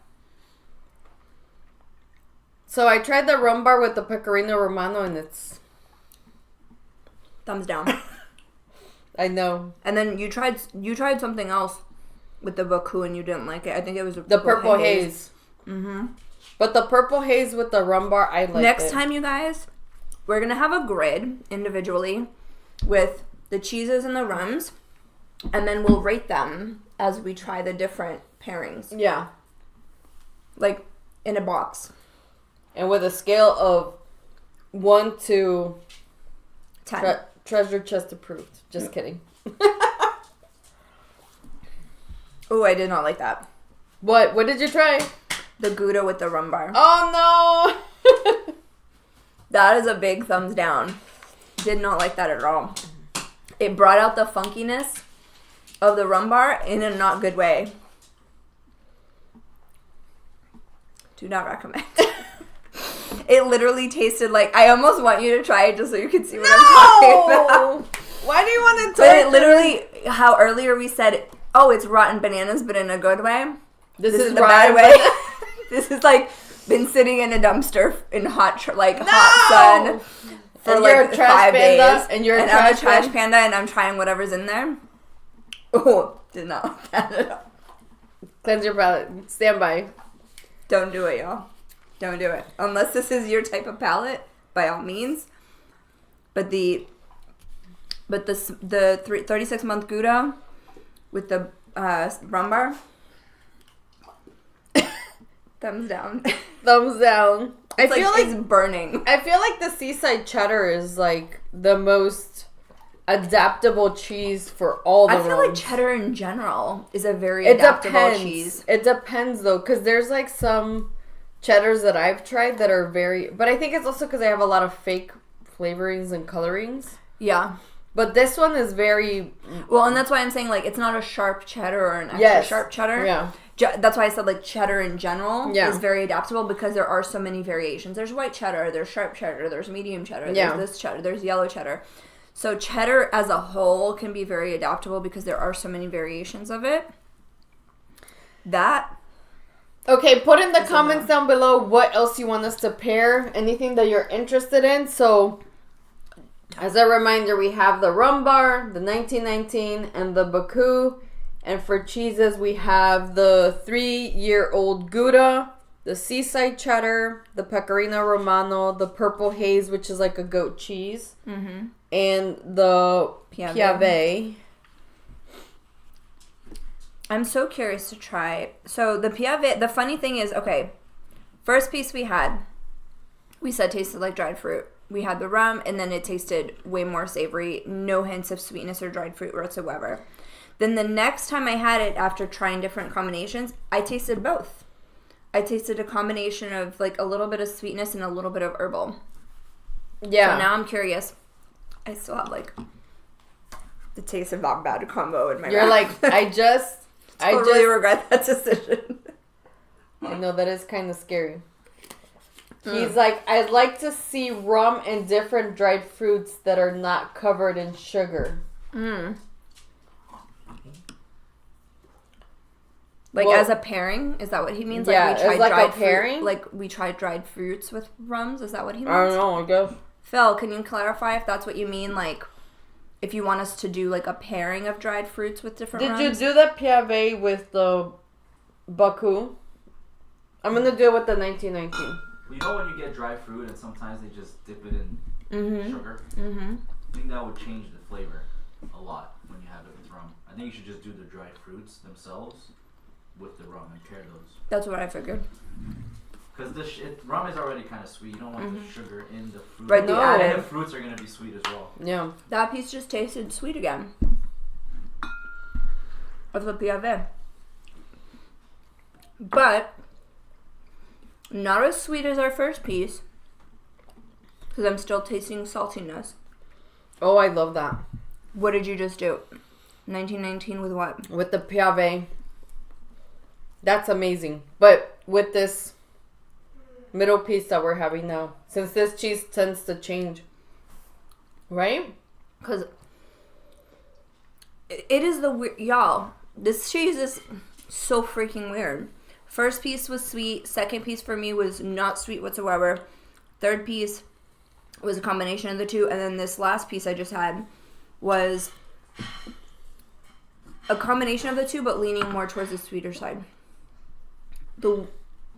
So I tried the rum bar with the Pecorino Romano, and it's... Thumbs down. I know. And then you tried something else with the Baku and you didn't like it. I think it was the purple haze. Mm-hmm. But the purple haze with the rum bar, I like. Next time, you guys, we're gonna have a grid individually with the cheeses and the rums, and then we'll rate them as we try the different pairings. Yeah. Like in a box. And with a scale of 1 to 10. Treasure chest approved. Just kidding. Oh, I did not like that. What? What did you try? The Gouda with the rum bar. Oh no! That is a big thumbs down. Did not like that at all. It brought out the funkiness of the rum bar in a not good way. Do not recommend. It literally tasted like, I almost want you to try it just so you can see what I'm talking about. Why do you want to But it literally, how earlier we said, oh, it's rotten bananas, but in a good way. This is the bad way. This is like been sitting in a dumpster in hot sun for like 5 days. And you're I'm a trash panda and I'm trying whatever's in there. Oh, did not like that at all. Cleanse your palate. Stand by. Don't do it, y'all. Don't do it. Unless this is your type of palate, by all means. But the 36-month Gouda with the rum bar, thumbs down. Thumbs down. I feel like it's burning. I feel like the seaside cheddar is like the most adaptable cheese for all the I feel rums. like cheddar in general is a very adaptable cheese. It depends though, because there's like some cheddars that I've tried that are very, but I think it's also because I have a lot of fake flavorings and colorings. Yeah. But this one is very... Well, and that's why I'm saying, like, it's not a sharp cheddar or an extra sharp cheddar. Yeah. That's why I said, like, cheddar in general is very adaptable because there are so many variations. There's white cheddar, there's sharp cheddar, there's medium cheddar, there's this cheddar, there's yellow cheddar. So cheddar as a whole can be very adaptable because there are so many variations of it. That... Okay, put in the comments down below what else you want us to pair. Anything that you're interested in. So... As a reminder, we have the rum bar, the 1919, and the Baku. And for cheeses, we have the 3-year-old Gouda, the seaside cheddar, the pecorino romano, the purple haze, which is like a goat cheese, and the piave. I'm so curious to try. So the piave, the funny thing is, okay, first piece we said tasted like dried fruit. We had the rum, and then it tasted way more savory. No hints of sweetness or dried fruit whatsoever. Then the next time I had it, after trying different combinations, I tasted both. I tasted a combination of, like, a little bit of sweetness and a little bit of herbal. Yeah. So now I'm curious. I still have, like, the taste of that bad combo in my mouth. You're like, I totally regret that decision. I know, that is kind of scary. He's like, I'd like to see rum and different dried fruits that are not covered in sugar. Like, well, as a pairing? Is that what he means? Yeah, like, we tried like dried a pairing? Fruit, like, we tried dried fruits with rums? Is that what he means? I don't know, I guess. Phil, can you clarify if that's what you mean? Like, if you want us to do, like, a pairing of dried fruits with different rums? Did you do the piave with the Baku? I'm going to do it with the 1919. You know when you get dry fruit and sometimes they just dip it in sugar? I think that would change the flavor a lot when you have it with rum. I think you should just do the dried fruits themselves with the rum and pair those. That's what I figured. Because rum is already kind of sweet. You don't want the sugar in the fruit. Right, the fruits are going to be sweet as well. Yeah. That piece just tasted sweet again. Of the piave. But... not as sweet as our first piece. Because I'm still tasting saltiness. Oh, I love that. What did you just do? 1919 with what? With the piave. That's amazing. But with this middle piece that we're having now. Since this cheese tends to change. Right? Because it is the weird... Y'all, this cheese is so freaking weird. First piece was sweet. Second piece for me was not sweet whatsoever. Third piece was a combination of the two. And then this last piece I just had was a combination of the two, but leaning more towards the sweeter side.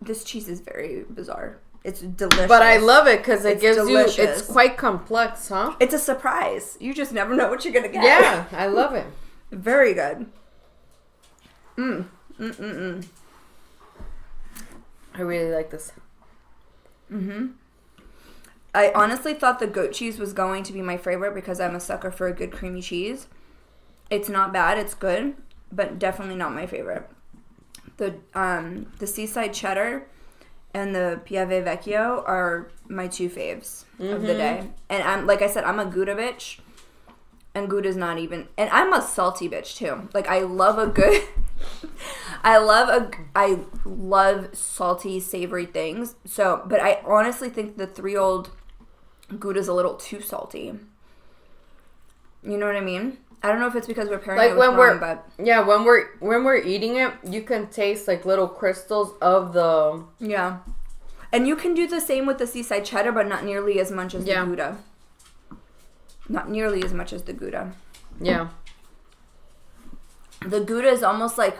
This cheese is very bizarre. It's delicious. But I love it because it gives delicious. you... It's quite complex, huh? It's a surprise. You just never know what you're going to get. Yeah, I love it. Very good. I really like this. I honestly thought the goat cheese was going to be my favorite because I'm a sucker for a good creamy cheese. It's not bad. It's good, but definitely not my favorite. The seaside cheddar and the Piave Vecchio are my two faves of the day. And I'm like I said, I'm a Gouda bitch, and Gouda's not even. And I'm a salty bitch too. Like I love a good. I love salty, savory things. So, but I honestly think the 3-year-old Gouda's a little too salty. You know what I mean? I don't know if it's because we're pairing it with rum, but when we're eating it, you can taste like little crystals of the and you can do the same with the seaside cheddar, but not nearly as much as the Gouda. Not nearly as much as the Gouda. Yeah. The Gouda is almost like,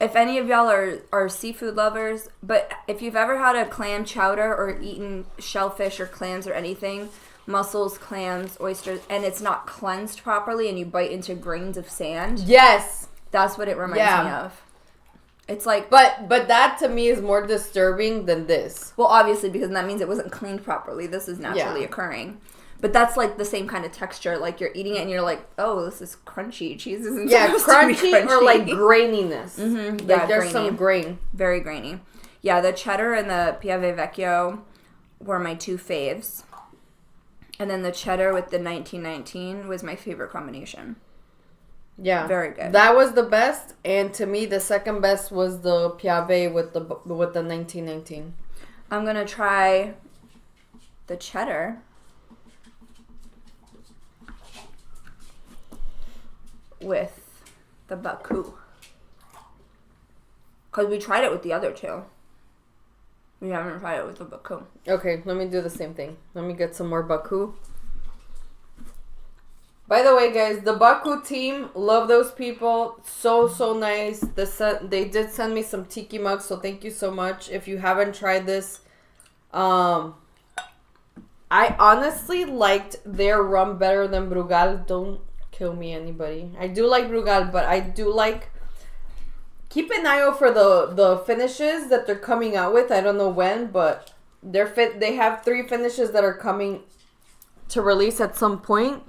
if any of y'all are seafood lovers, but if you've ever had a clam chowder or eaten shellfish or clams or anything, mussels, clams, oysters, and it's not cleansed properly and you bite into grains of sand. Yes. That's what it reminds me of. It's like... But that to me is more disturbing than this. Well, obviously, because that means it wasn't cleaned properly. This is naturally occurring. But that's like the same kind of texture. Like you're eating it and you're like, oh, this is crunchy. Cheese isn't supposed to be crunchy. Or like graininess. Mm-hmm. Like there's some grain. Very grainy. Yeah, the cheddar and the Piave Vecchio were my two faves. And then the cheddar with the 1919 was my favorite combination. Yeah. Very good. That was the best. And to me, the second best was the Piave with the 1919. I'm going to try the cheddar. With the Baku. Because we tried it with the other two. We haven't tried it with the Baku. Okay, let me do the same thing. Let me get some more Baku. By the way, guys, the Baku team, love those people. So nice. They did send me some tiki mugs, so thank you so much. If you haven't tried this, I honestly liked their rum better than Brugal. Don't kill me, anybody. I do like Brugal, but I do like... Keep an eye out for the finishes that they're coming out with. I don't know when, but they have 3 finishes that are coming to release at some point.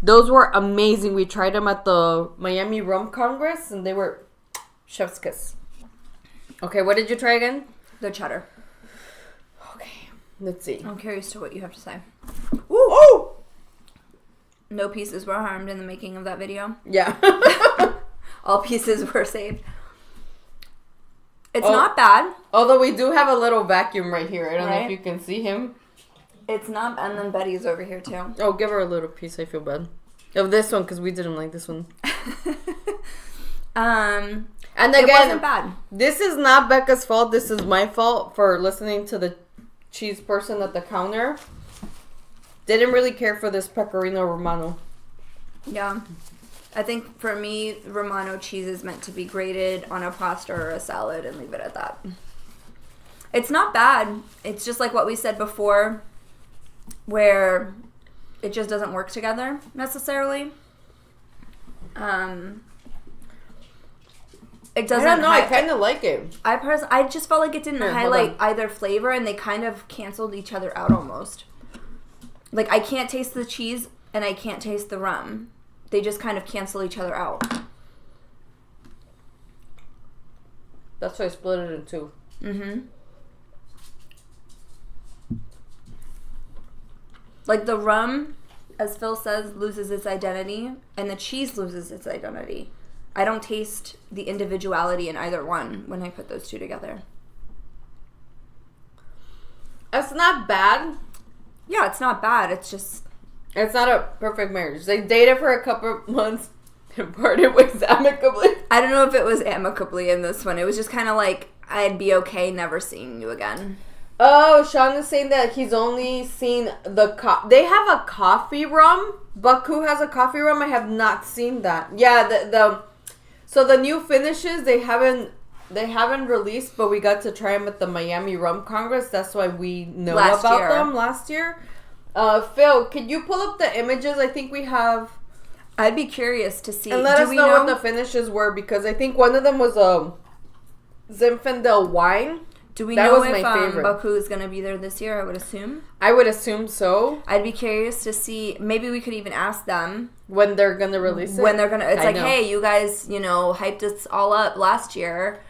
Those were amazing. We tried them at the Miami Rum Congress, and they were chef's kiss. Okay, what did you try again? The cheddar. Okay, let's see. I'm curious to what you have to say. Ooh! No pieces were harmed in the making of that video. Yeah. All pieces were saved. It's not bad. Although we do have a little vacuum right here. I don't know if you can see him. It's not, and then Betty's over here too. Oh, give her a little piece. I feel bad. Of this one, because we didn't like this one. And again, it wasn't bad. This is not Becca's fault. This is my fault for listening to the cheese person at the counter. Didn't really care for this pecorino romano. Yeah. I think for me, Romano cheese is meant to be grated on a pasta or a salad and leave it at that. It's not bad. It's just like what we said before, where it just doesn't work together necessarily. It doesn't. I don't know. I kind of like it. I just felt like it didn't highlight either flavor, and they kind of canceled each other out almost. Like I can't taste the cheese and I can't taste the rum. They just kind of cancel each other out. That's why I split it in 2. Mm-hmm. Like the rum, as Phil says, loses its identity, and the cheese loses its identity. I don't taste the individuality in either one when I put those two together. It's not bad. Yeah, it's not bad. It's just... It's not a perfect marriage. They dated for a couple of months and parted ways amicably. I don't know if it was amicably in this one. It was just kind of like, I'd be okay never seeing you again. Oh, Sean is saying that he's only seen the... They have a coffee rum. Baku has a coffee rum. I have not seen that. Yeah, So the new finishes, they haven't released, but we got to try them at the Miami Rum Congress. That's why we know about them last year. Phil, can you pull up the images? I think we have. I'd be curious to see. And let us know what the finishes were, because I think one of them was a Zinfandel wine. Do we know if Baku is going to be there this year? I would assume. I would assume so. I'd be curious to see. Maybe we could even ask them when they're going to release it. When they're going to. It's hey, you guys, hyped us all up last year.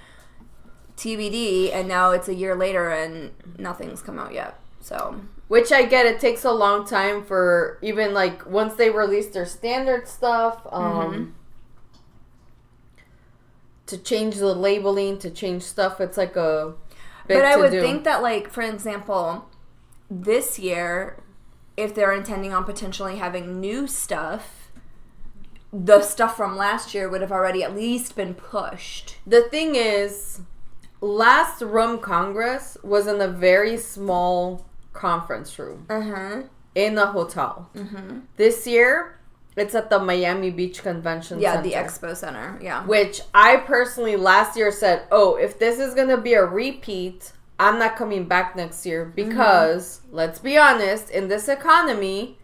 TBD, and now it's a year later and nothing's come out yet. So. Which I get, it takes a long time for even once they release their standard stuff, to change the labeling, to change stuff. It's like a. But I would think that, for example, this year, if they're intending on potentially having new stuff, the stuff from last year would have already at least been pushed. The thing is, last Rum Congress was in a very small conference room in a hotel. This year, it's at the Miami Beach Convention Center. Yeah, the Expo Center, yeah. Which I personally last year said, if this is going to be a repeat, I'm not coming back next year because, let's be honest, in this economy,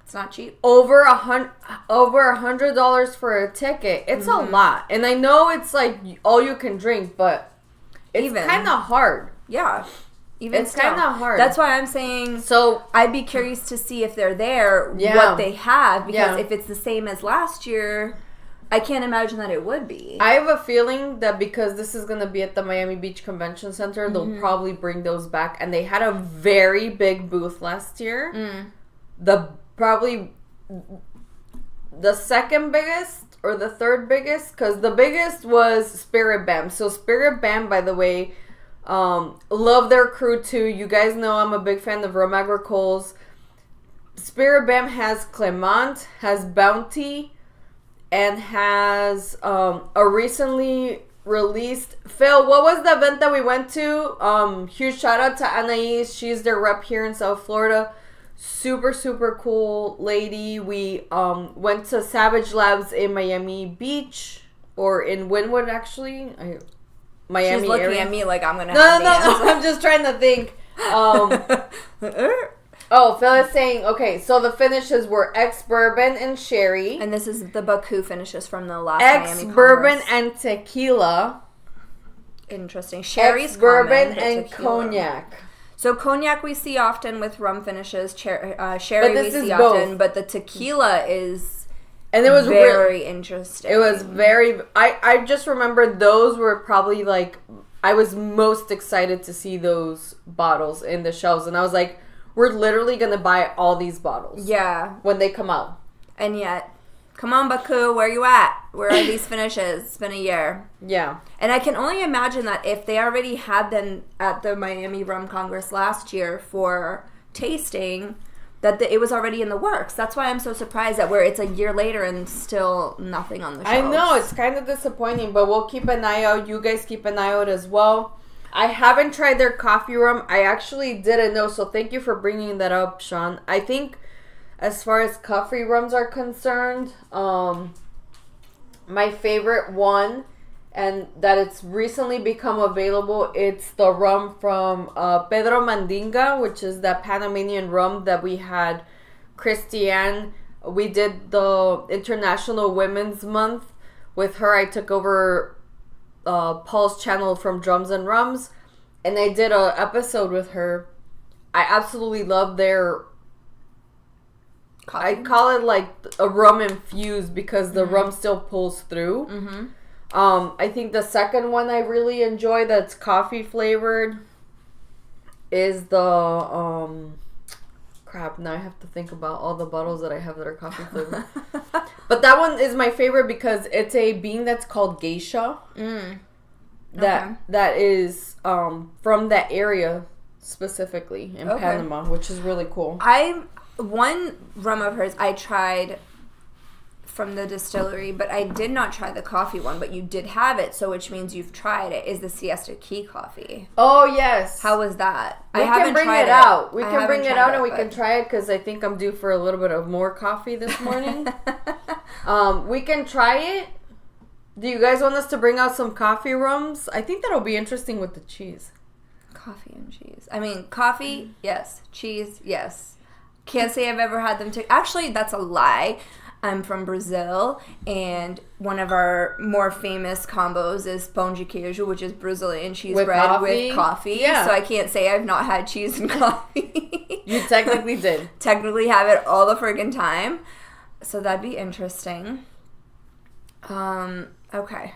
it's not cheap. Over $100 for a ticket. It's a lot. And I know it's all you can drink, but it's kind of hard. Yeah. It's kind of hard. That's why I'm saying. So I'd be curious to see if they're there, what they have, because if it's the same as last year, I can't imagine that it would be. I have a feeling that because this is going to be at the Miami Beach Convention Center, they'll probably bring those back. And they had a very big booth last year. Probably the second biggest or the third biggest, because the biggest was Spirit Bam. So Spirit Bam, by the way. Love their crew too. You guys know I'm a big fan of Rum Agricoles. Spirit Bam has Clement, has Bounty, and has a recently released. Phil, what was the event that we went to? Huge shout out to Anais. She's their rep here in South Florida. Super, super cool lady. We went to Savage Labs in Miami Beach, or in Wynwood actually. Miami She's looking area. At me like I'm gonna have the answer. I'm just trying to think. Phil is saying, okay, so the finishes were ex-bourbon and sherry. And this is the Baku finishes from the last Miami Congress. Ex-bourbon and tequila. Interesting. Sherry's ex-bourbon and cognac. So cognac we see often with rum finishes. Sherry we see often, but the tequila is... And it was very interesting. It was very... I just remember those were probably I was most excited to see those bottles in the shelves. And I was like, we're literally going to buy all these bottles. Yeah. When they come out. And yet, come on, Baku, where you at? Where are these finishes? It's been a year. Yeah. And I can only imagine that if they already had them at the Miami Rum Congress last year for tasting... that it was already in the works. That's why I'm so surprised that it's a year later and still nothing on the shelves. I know, it's kind of disappointing, but we'll keep an eye out. You guys keep an eye out as well. I haven't tried their coffee rum. I actually didn't know, so thank you for bringing that up, Sean. I think as far as coffee rums are concerned, my favorite one, and that it's recently become available, it's the rum from Pedro Mandinga, which is that Panamanian rum that we had Christiane. We did the International Women's Month with her. I took over Paul's channel from Drums and Rums, and I did an episode with her. I absolutely love their... coffee. I call it a rum infused because the rum still pulls through. I think the second one I really enjoy that's coffee flavored is the crap, now I have to think about all the bottles that I have that are coffee flavored. But that one is my favorite because it's a bean that's called geisha. That is from that area specifically in Panama, which is really cool. One rum of hers I tried from the distillery, but I did not try the coffee one, but you did have it, so which means you've tried it, is the Siesta Key coffee. Oh, yes. How was that? We can bring it out. We can bring it out and we can try it because I think I'm due for a little bit of more coffee this morning. We can try it. Do you guys want us to bring out some coffee rums? I think that'll be interesting with the cheese. Coffee and cheese. I mean, coffee, yes. Cheese, yes. Can't say I've ever had them too. Actually, that's a lie. I'm from Brazil, and one of our more famous combos is pão de queijo, which is Brazilian cheese bread with coffee. Yeah. So I can't say I've not had cheese and coffee. You technically did. Technically have it all the friggin' time. So that'd be interesting. Okay.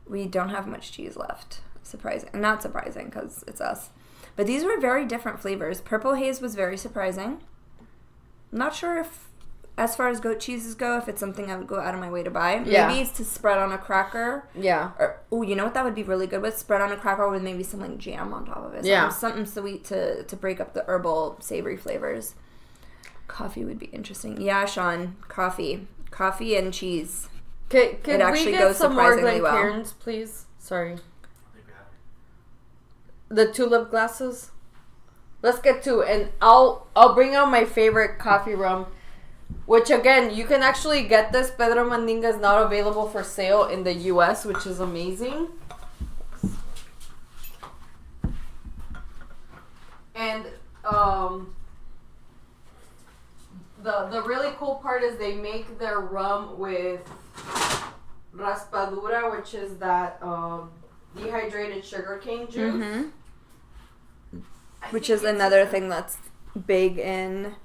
We don't have much cheese left. Surprising. Not surprising, because it's us. But these were very different flavors. Purple haze was very surprising. I'm not sure if, as far as goat cheeses go, if it's something I would go out of my way to buy. Yeah. Maybe it's to spread on a cracker. Yeah. Or, you know what that would be really good with? Spread on a cracker with maybe some like jam on top of it. Yeah. Something sweet to break up the herbal, savory flavors. Coffee would be interesting. Yeah, Sean. Coffee and cheese. Can it actually we get goes some more surprisingly well. Pairings, please? Sorry. The tulip glasses. Let's get 2, and I'll bring out my favorite coffee rum, which again you can actually get this. Pedro Mandinga is not available for sale in the U.S., which is amazing. And the really cool part is they make their rum with raspadura, which is that dehydrated sugarcane juice. Mm-hmm. Which is another thing that's big in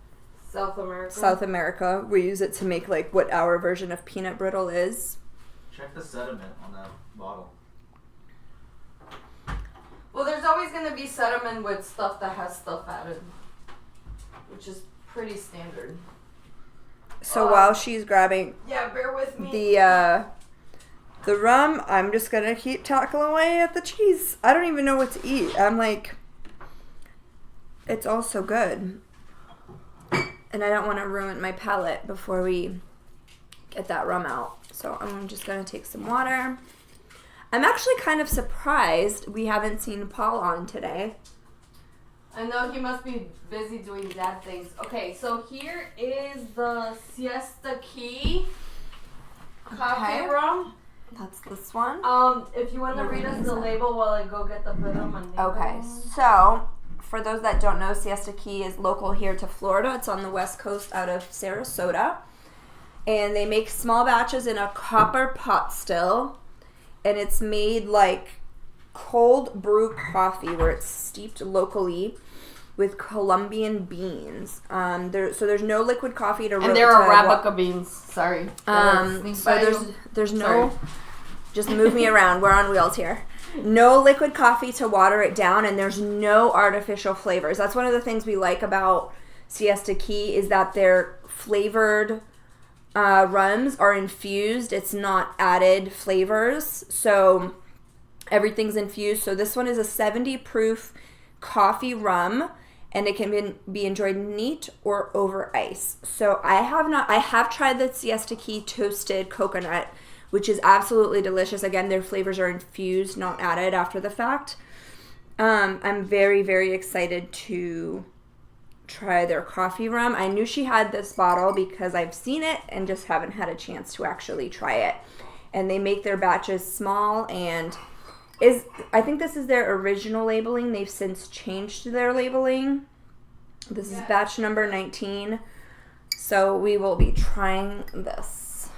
South America. South America. We use it to make like what our version of peanut brittle is. Check the sediment on that bottle. Well, there's always going to be sediment with stuff that has stuff added, which is pretty standard. So while she's grabbing bear with me. the rum, I'm just gonna keep tackling away at the cheese. I don't even know what to eat. I'm like, it's all so good, and I don't want to ruin my palate before we get that rum out. So I'm just gonna take some water. I'm actually kind of surprised we haven't seen Paul on today. I know he must be busy doing dad things. Okay, so here is the Siesta Key coffee rum. That's this one. If you want to read us the label while I go get the Pedro Mandinga. Okay, so for those that don't know, Siesta Key is local here to Florida. It's on the west coast out of Sarasota. And they make small batches in a copper pot still. And it's made like cold brew coffee where it's steeped locally with Colombian beans. So there's no liquid coffee to roast. And they're Arabica beans. Sorry. So there's no... Sorry. Just move me around. We're on wheels here. No liquid coffee to water it down, and there's no artificial flavors. That's one of the things we like about Siesta Key is that their flavored rums are infused. It's not added flavors. So everything's infused. So this one is a 70 proof coffee rum, and it can be enjoyed neat or over ice. So I have tried the Siesta Key toasted coconut, which is absolutely delicious. Again, their flavors are infused, not added after the fact. I'm very, very excited to try their coffee rum. I knew she had this bottle because I've seen it and just haven't had a chance to actually try it. And they make their batches small, and I think this is their original labeling. They've since changed their labeling. This is batch number 19. So we will be trying this.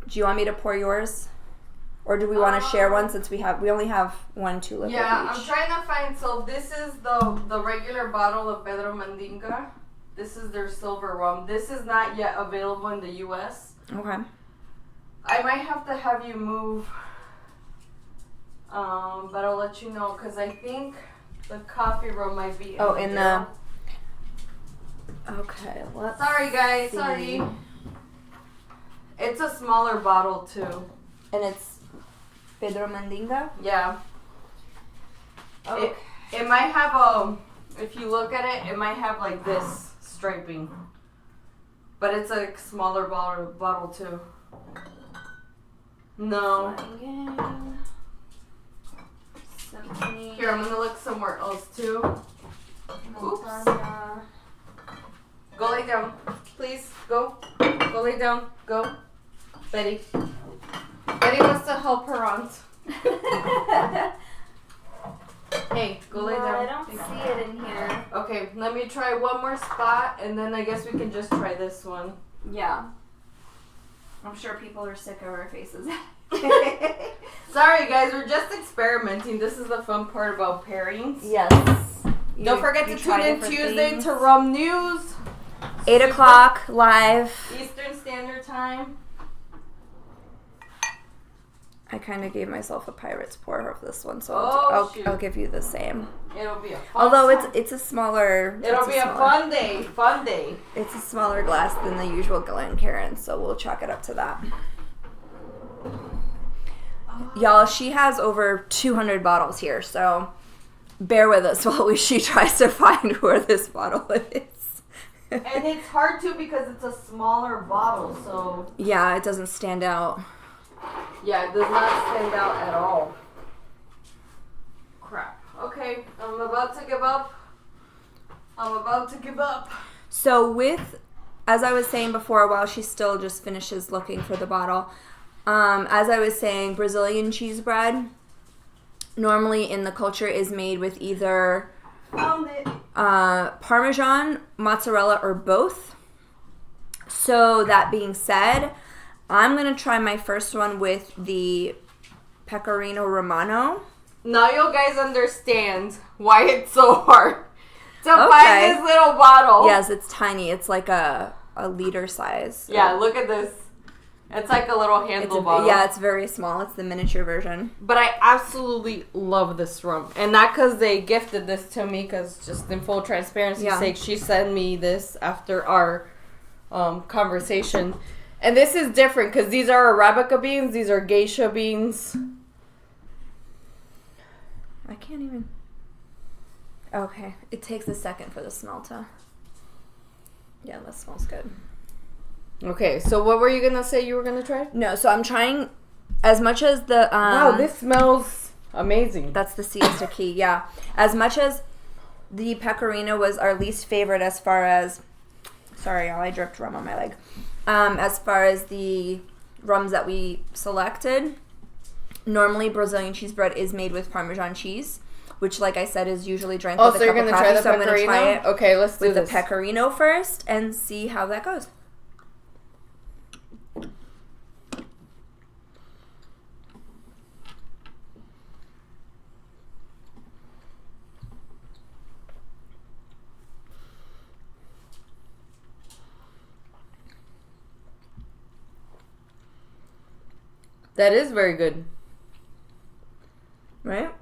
Do you want me to pour yours? Or do we want to share one since we only have 1 tulip each? Yeah, I'm trying to find, so this is the regular bottle of Pedro Mandinga. This is their silver rum. This is not yet available in the U.S. Okay. I might have to have you move, but I'll let you know, because I think the coffee rum might be in the... Okay, let's Sorry, guys, see. sorry. It's a smaller bottle, too. And it's Pedro Mandinga? Yeah. Okay. It might have, if you look at it, it might have, like, this striping. But it's a smaller bottle, too. No. Here, I'm gonna look somewhere else, too. Oops. Go lay down. Please, go. Go lay down. Go. Betty. Betty wants to help her aunt. Hey, go lay down. I don't see it in here. Okay, let me try one more spot, and then I guess we can just try this one. Yeah. I'm sure people are sick of our faces. Sorry, guys, we're just experimenting. This is the fun part about pairings. Yes. Don't forget to tune in Tuesday to Rum News. 8 o'clock live. Eastern Standard Time. I kind of gave myself a pirate's pour of this one, so I'll give you the same. It'll be a fun Although time. it's a smaller... It'll be a fun day. Fun day. It's a smaller glass than the usual Glencairn, so we'll chalk it up to that. Y'all, she has over 200 bottles here, so bear with us while she tries to find where this bottle is. And it's hard to because it's a smaller bottle, so... Yeah, it doesn't stand out. Yeah, it does not stand out at all. Crap. Okay, I'm about to give up. So as I was saying before, while she still just finishes looking for the bottle, as I was saying, Brazilian cheese bread normally in the culture is made with either Parmesan, mozzarella, or both. So that being said, I'm going to try my first one with the Pecorino Romano. Now you guys understand why it's so hard to find this little bottle. Yes, it's tiny. It's like a liter size. Yeah, look at this. It's like a little handle bottle. Yeah, it's very small. It's the miniature version. But I absolutely love this rum. And not because they gifted this to me, because just in full transparency's sake, she sent me this after our conversation. And this is different because these are Arabica beans. These are geisha beans. I can't even... Okay. It takes a second for the smell to... Yeah, that smells good. Okay, so what were you going to say you were going to try? No, so I'm trying as much as the... wow, this smells amazing. That's the siesta key, yeah. As much as the Pecorino was our least favorite as far as... Sorry, y'all, I dripped rum on my leg. As far as the rums that we selected, normally Brazilian cheese bread is made with Parmesan cheese, which, like I said, is usually drank with a cup of coffee. So I'm going to try it okay, let's do with this. the Pecorino first and see how that goes. That is very good. Right?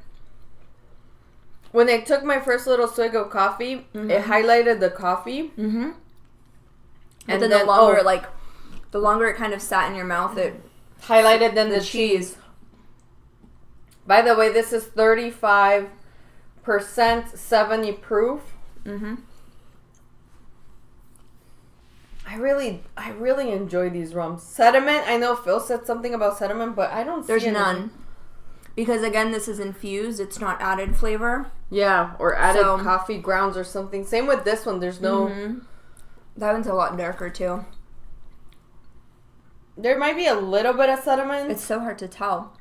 When I took my first little swig of coffee, it highlighted the coffee. Mm-hmm. And then the longer, the longer it kind of sat in your mouth, it highlighted then the cheese. By the way, this is 35%, 70 proof. Mm-hmm. I really enjoy these rums. Sediment, I know Phil said something about sediment, but I don't see There's none. Because, again, this is infused. It's not added flavor. Yeah, or added coffee grounds or something. Same with this one. There's no... Mm-hmm. That one's a lot darker, too. There might be a little bit of sediment. It's so hard to tell.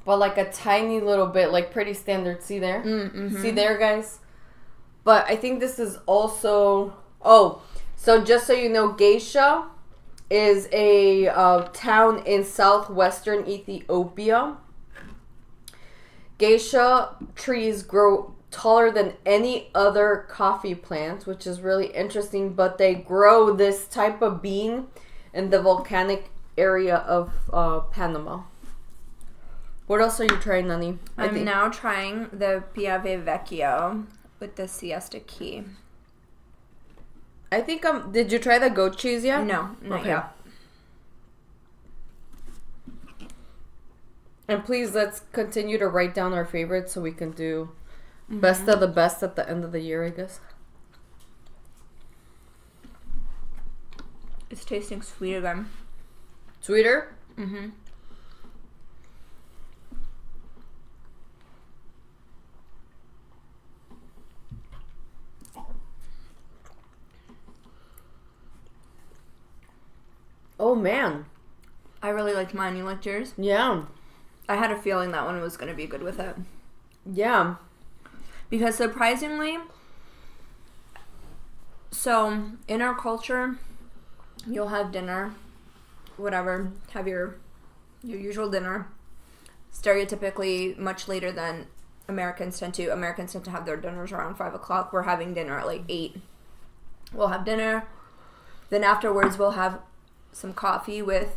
But like a tiny little bit, like pretty standard. See there? Mm-hmm. See there, guys? But I think this is also... Oh, so just so you know, Geisha is a town in southwestern Ethiopia. Geisha trees grow taller than any other coffee plant, which is really interesting, but they grow this type of bean in the volcanic area of Panama. What else are you trying, Nani? I'm now trying the Piave Vecchio with the Siesta Key. I think did you try the goat cheese yet? No, not yet. And please, let's continue to write down our favorites so we can do best of the best at the end of the year, I guess. It's tasting sweet again. Sweeter? Mm-hmm. Oh, man. I really liked mine. You liked yours? Yeah. I had a feeling that one was going to be good with it. Yeah. Because surprisingly, so in our culture, you'll have dinner, whatever, have your usual dinner, stereotypically much later than Americans tend to. Americans tend to have their dinners around 5 o'clock. We're having dinner at like 8. We'll have dinner. Then afterwards, we'll have some coffee with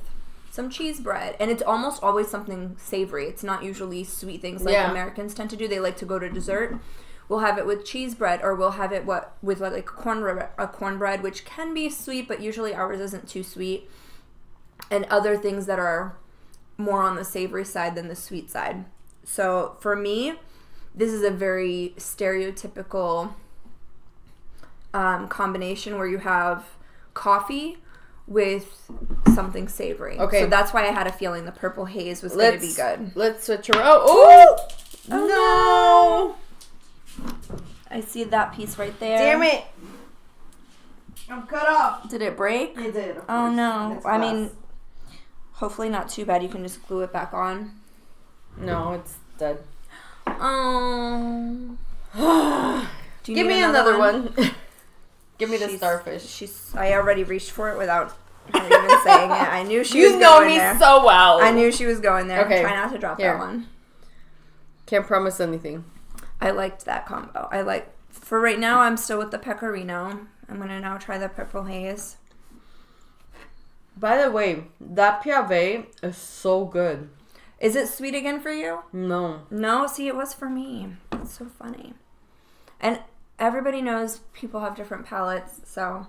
some cheese bread. And it's almost always something savory. It's not usually sweet things like Americans tend to do. They like to go to dessert. We'll have it with cheese bread, or we'll have it with like cornbread, which can be sweet, but usually ours isn't too sweet. And other things that are more on the savory side than the sweet side. So for me, this is a very stereotypical combination where you have coffee with something savory. Okay. So that's why I had a feeling the purple haze was going to be good. Let's switch around. Oh no! I see that piece right there. Damn it! I'm cut off. Did it break? It did. Oh no. I mean, hopefully not too bad. You can just glue it back on. No, it's dead. Oh. Give me another one. Give me the starfish. I already reached for it without her even saying it. I knew she was going there. You know me so well. I knew she was going there. Okay. Try not to drop that one. Can't promise anything. I liked that combo. For right now, I'm still with the pecorino. I'm going to now try the purple haze. By the way, that piave is so good. Is it sweet again for you? No. No? See, it was for me. It's so funny. And everybody knows people have different palates, so...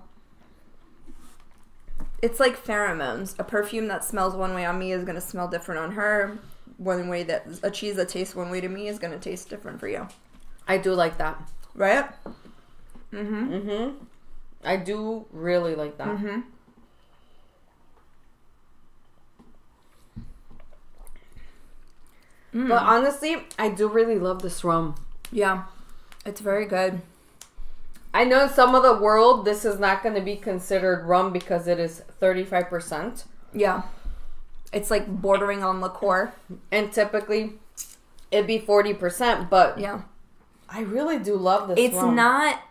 It's like pheromones. A perfume that smells one way on me is going to smell different on her. One way that... A cheese that tastes one way to me is going to taste different for you. I do like that. Right? Mm-hmm. Mm-hmm. I do really like that. Mm-hmm. But honestly, I do really love this rum. Yeah. It's very good. I know in some of the world, this is not going to be considered rum because it is 35%. Yeah. It's like bordering on liqueur. And typically, it'd be 40%, but yeah, I really do love this It's rum. not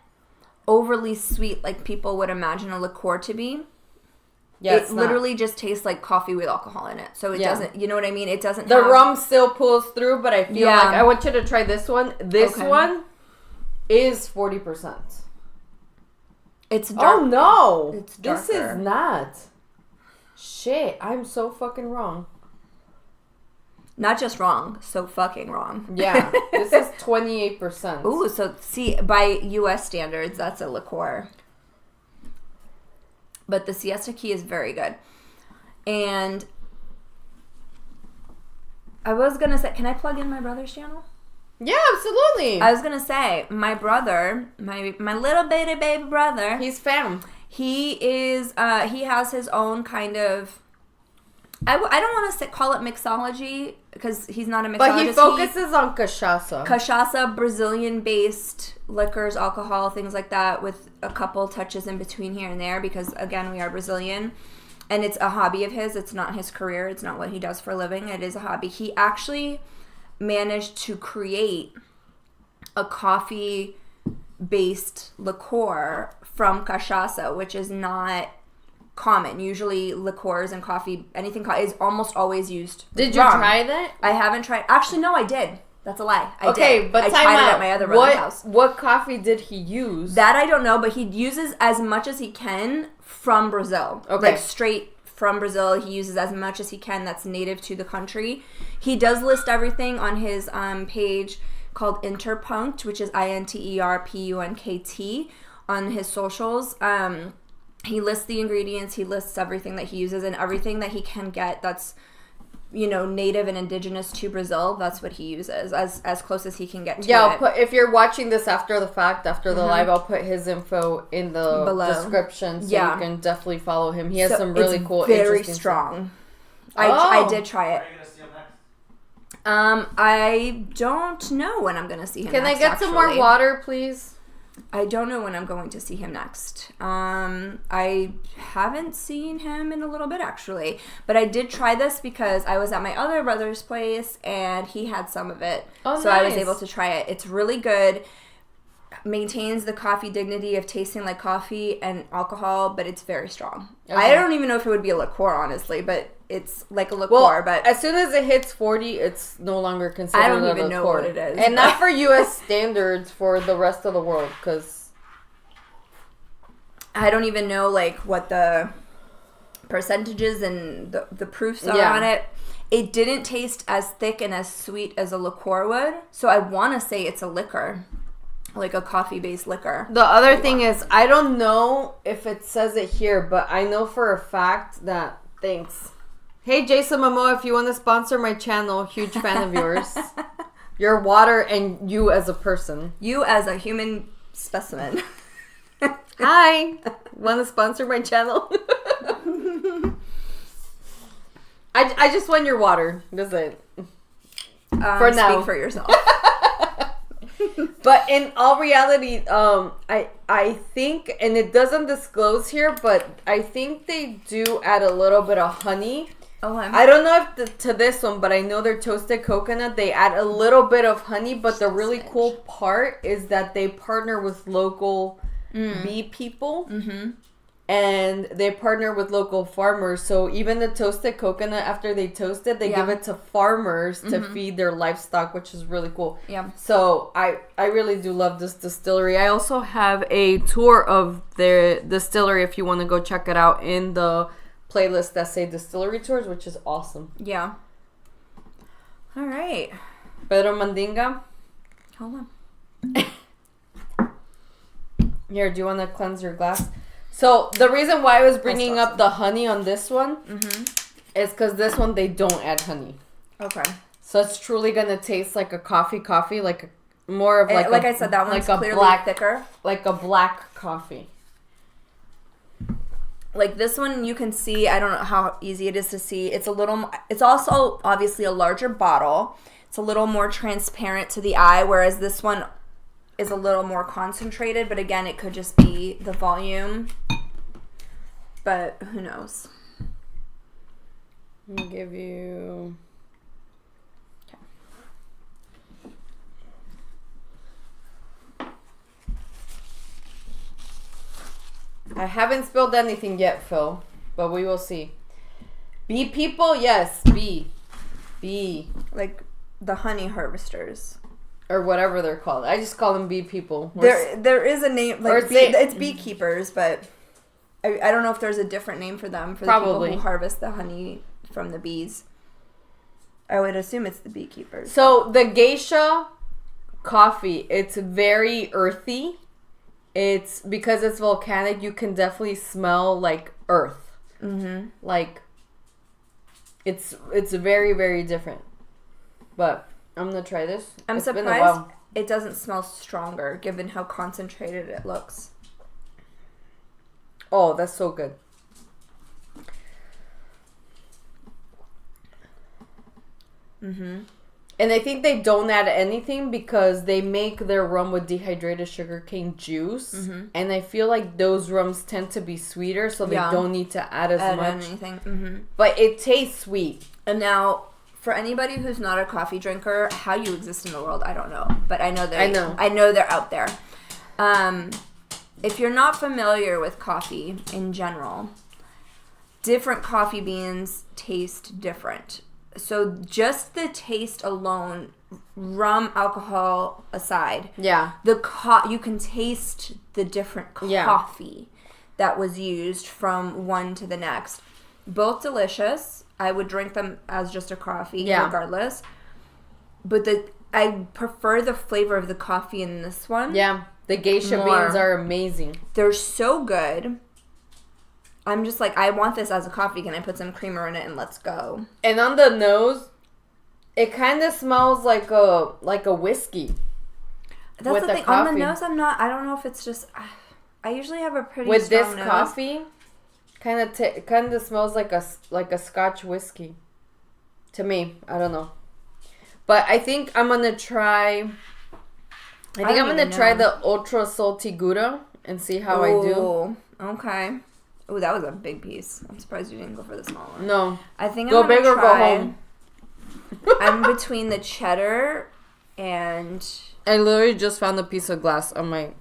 overly sweet like people would imagine a liqueur to be. Yeah, it literally just tastes like coffee with alcohol in it. So it doesn't, you know what I mean? It doesn't The rum still pulls through, but I feel like I want you to try this one. This one is 40%. It's dark. Oh, no. It's darker. This is not. Shit, I'm so fucking wrong. Not just wrong, so fucking wrong. Yeah, this is 28%. Ooh, so see, by U.S. standards, that's a liqueur. But the Siesta Key is very good. And I was going to say, can I plug in my brother's channel? Yeah, absolutely. I was going to say, my brother, my little baby brother. He's fam. He is, he has his own kind of, I don't want to call it mixology, because he's not a mixologist. But he focuses on cachaça. Cachaça, Brazilian-based liquors, alcohol, things like that, with a couple touches in between here and there, because, again, we are Brazilian. And it's a hobby of his. It's not his career. It's not what he does for a living. It is a hobby. He actually managed to create a coffee-based liqueur from cachaça, which is not common. Usually liqueurs and coffee, anything is almost always used. Did you try that? I haven't tried. Actually, no, I did. That's a lie. I did. But I tried it at my other brother's house. What coffee did he use? That I don't know, but he uses as much as he can from Brazil. Okay. Like straight from Brazil. He uses as much as he can that's native to the country. He does list everything on his page called Interpunkt, which is INTERPUNKT on his socials. He lists the ingredients, he lists everything that he uses, and everything that he can get that's, native and indigenous to Brazil, that's what he uses, as close as he can get to it. Yeah, if you're watching this after the fact, after the live, I'll put his info in the description, so you can definitely follow him. He has some really cool, very strong. I did try it. Are you going to see him next? I don't know when I'm going to see him next, I get some more water, please? I don't know when I'm going to see him next. I haven't seen him in a little bit, actually. But I did try this because I was at my other brother's place, and he had some of it. Oh, so nice. I was able to try it. It's really good. Maintains the coffee dignity of tasting like coffee and alcohol, but it's very strong. Okay. I don't even know if it would be a liqueur, honestly, but it's like a liqueur. But as soon as it hits 40, it's no longer considered a liqueur. I don't even know what it is. And not for U.S. standards, for the rest of the world, because I don't even know like what the percentages and the proofs are on it. It didn't taste as thick and as sweet as a liqueur would, so I want to say it's a liquor. Like a coffee-based liquor. The other thing is, I don't know if it says it here, but I know for a fact that... Thanks. Hey, Jason Momoa, if you want to sponsor my channel, huge fan of yours. Your water and you as a person. You as a human specimen. Hi. Want to sponsor my channel? I just want your water. That's it. For now. Speak for yourself. But in all reality, I think, and it doesn't disclose here, but I think they do add a little bit of honey. Oh, I don't know if to this one, but I know their toasted coconut, they add a little bit of honey, but the really cool part is that they partner with local bee people. Mm-hmm. And they partner with local farmers. So even the toasted coconut, after they toast it, they give it to farmers to feed their livestock, which is really cool. Yeah. So I really do love this distillery. I also have a tour of their distillery if you want to go check it out in the playlist that say distillery tours, which is awesome. Yeah. All right. Pedro Mandinga. Hold on. Here, do you want to cleanse your glass? So, the reason why I was bringing up the honey on this one is because this one, they don't add honey. Okay. So, it's truly going to taste like a coffee, like more of like I said, that one's like clearly thicker. Like a black coffee. Like this one, you can see, I don't know how easy it is to see. It's also obviously a larger bottle. It's a little more transparent to the eye, whereas this one is a little more concentrated, but again, it could just be the volume. But who knows? Let me give you... Okay. I haven't spilled anything yet, Phil, but we will see. Bee people? Yes, bee. Bee. Like the honey harvesters. Or whatever they're called. I just call them bee people. There is a name, like it's beekeepers, but I don't know if there's a different name for them, for the people who harvest the honey from the bees. I would assume it's the beekeepers. So the geisha coffee, it's very earthy. It's because it's volcanic, you can definitely smell like earth. Mm-hmm. Like it's very, very different. But I'm going to try this. I'm surprised it doesn't smell stronger, given how concentrated it looks. Oh, that's so good. Mm-hmm. And I think they don't add anything because they make their rum with dehydrated sugarcane juice. Mm-hmm. And I feel like those rums tend to be sweeter, so they don't need to add as much. Anything. Mm-hmm. But it tastes sweet. And now... For anybody who's not a coffee drinker, how you exist in the world, I don't know. But I know they're out there. If you're not familiar with coffee in general, different coffee beans taste different. So just the taste alone, rum, alcohol aside, you can taste the different coffee that was used from one to the next. Both delicious. I would drink them as just a coffee, regardless. But I prefer the flavor of the coffee in this one. Yeah, the geisha beans are amazing. They're so good. I'm just like, I want this as a coffee. Can I put some creamer in it and let's go? And on the nose, it kind of smells like a whiskey. That's the thing. On the nose, I don't know if it's just... I usually have a pretty with strong this nose. Coffee... Kind of smells like a Scotch whiskey. To me, I don't know. But I think I'm gonna try I think I'm going to try the ultra salty Gouda and see how I do. Okay. Oh, that was a big piece. I'm surprised you didn't go for the small one. No. I think go I'm big or go home. I'm between the cheddar and... I literally just found a piece of glass on my...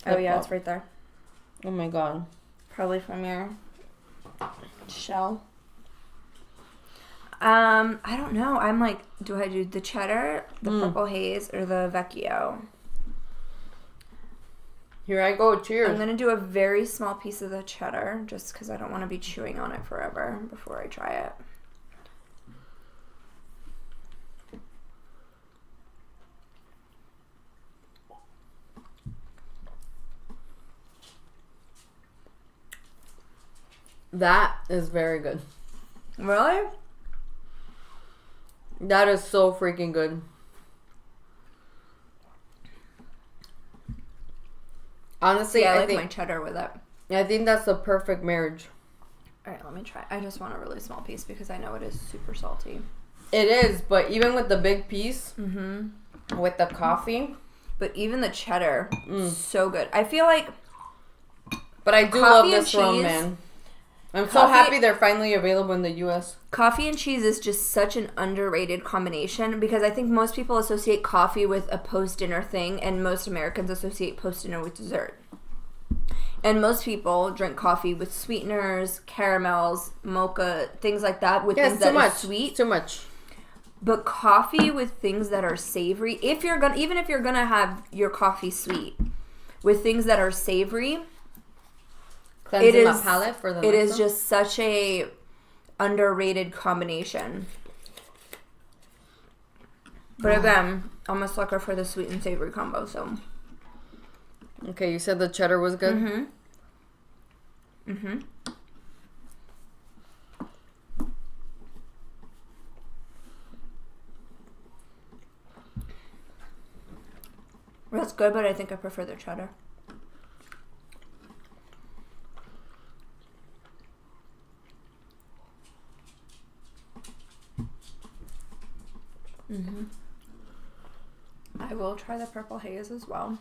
Oh, yeah, it's right there. Oh, my God. Probably from your shell. I don't know. I'm like, do I do the cheddar, the purple haze, or the vecchio? Here I go. Cheers. I'm going to do a very small piece of the cheddar just because I don't want to be chewing on it forever before I try it. That is very good. Really? That is so freaking good. Honestly, yeah, I think my cheddar with it. I think that's the perfect marriage. All right, let me try. I just want a really small piece because I know it is super salty. It is, but even with the big piece, with the coffee. But even the cheddar, so good. I feel like... But I do love this rum, man. I'm so happy they're finally available in the U.S. Coffee and cheese is just such an underrated combination because I think most people associate coffee with a post-dinner thing and most Americans associate post-dinner with dessert. And most people drink coffee with sweeteners, caramels, mocha, things like that with things that are sweet. Too much. But coffee with things that are savory, even if you're gonna have your coffee sweet, with things that are savory, cleansing my palate for the it is just such a underrated combination. But again, I'm a sucker for the sweet and savory combo, so. Okay, you said the cheddar was good? That's good, but I think I prefer the cheddar. I will try the purple haze as well.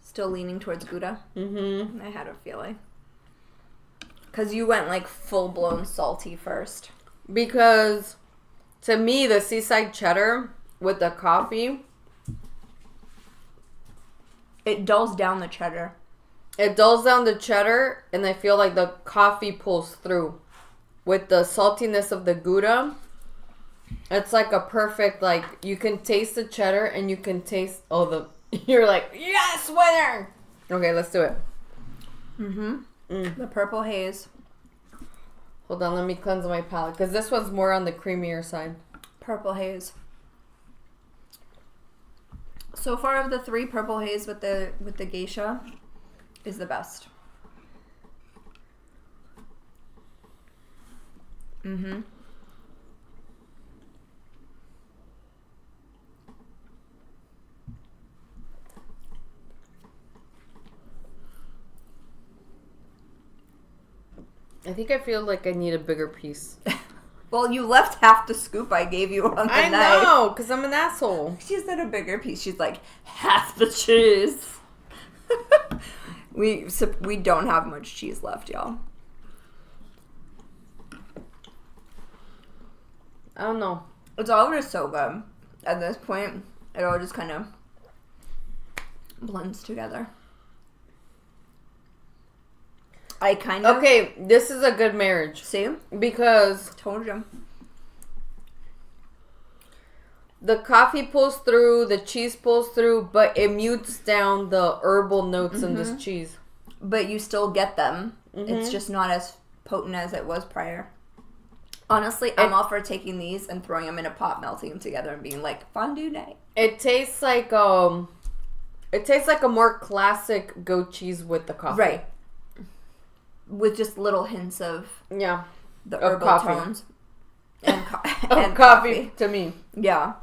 Still leaning towards Gouda. I had a feeling. Because you went like full-blown salty first. Because to me, the seaside cheddar with the coffee, it dulls down the cheddar. It dulls down the cheddar, and I feel like the coffee pulls through. With the saltiness of the Gouda, it's like a perfect, like, you can taste the cheddar and you can taste, you're like, yes, winner! Okay, let's do it. The purple haze. Hold on, let me cleanse my palate, because this one's more on the creamier side. Purple haze. So far of the three, purple haze with the geisha is the best. I think I feel like I need a bigger piece. Well, you left half the scoop I gave you on the knife. I know, because I'm an asshole. She said a bigger piece. She's like, half the cheese. We don't have much cheese left, y'all. I don't know. It's all just so good. At this point, it all just kind of blends together. Okay, this is a good marriage. See? Because... Told you. The coffee pulls through, the cheese pulls through, but it mutes down the herbal notes in this cheese. But you still get them. It's just not as potent as it was prior. Honestly, I'm all for taking these and throwing them in a pot, melting them together, and being like fondue night. It tastes like a more classic goat cheese with the coffee, right? With just little hints of the herbal coffee. tones and coffee to me. Yeah.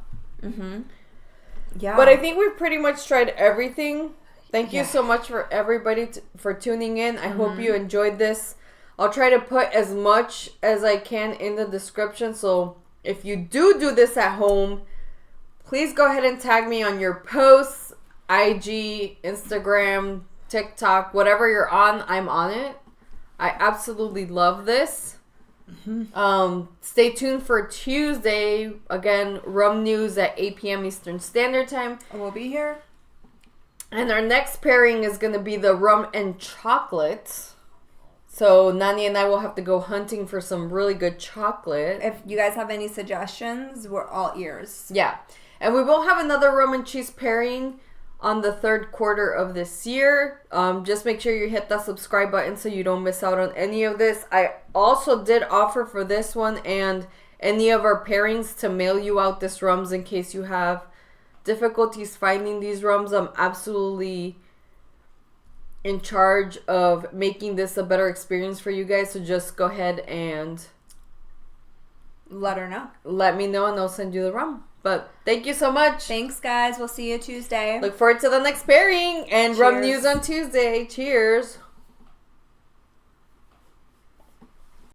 Yeah. But I think we've pretty much tried everything. Thank you so much for everybody for tuning in. I hope you enjoyed this. I'll try to put as much as I can in the description. So if you do this at home, please go ahead and tag me on your posts, IG, Instagram, TikTok, whatever you're on, I'm on it. I absolutely love this. Stay tuned for Tuesday. Again, rum news at 8 p.m. Eastern Standard Time. We'll be here. And our next pairing is going to be the rum and chocolate. So Nani and I will have to go hunting for some really good chocolate. If you guys have any suggestions, we're all ears. Yeah. And we will have another rum and cheese pairing on the third quarter of this year. Just make sure you hit that subscribe button so you don't miss out on any of this. I also did offer for this one and any of our pairings to mail you out this rums in case you have difficulties finding these rums. I'm absolutely in charge of making this a better experience for you guys. So just go ahead and let her know. Let me know and I'll send you the rum. But thank you so much. Thanks, guys. We'll see you Tuesday. Look forward to the next pairing and Cheers. rum news on Tuesday. Cheers.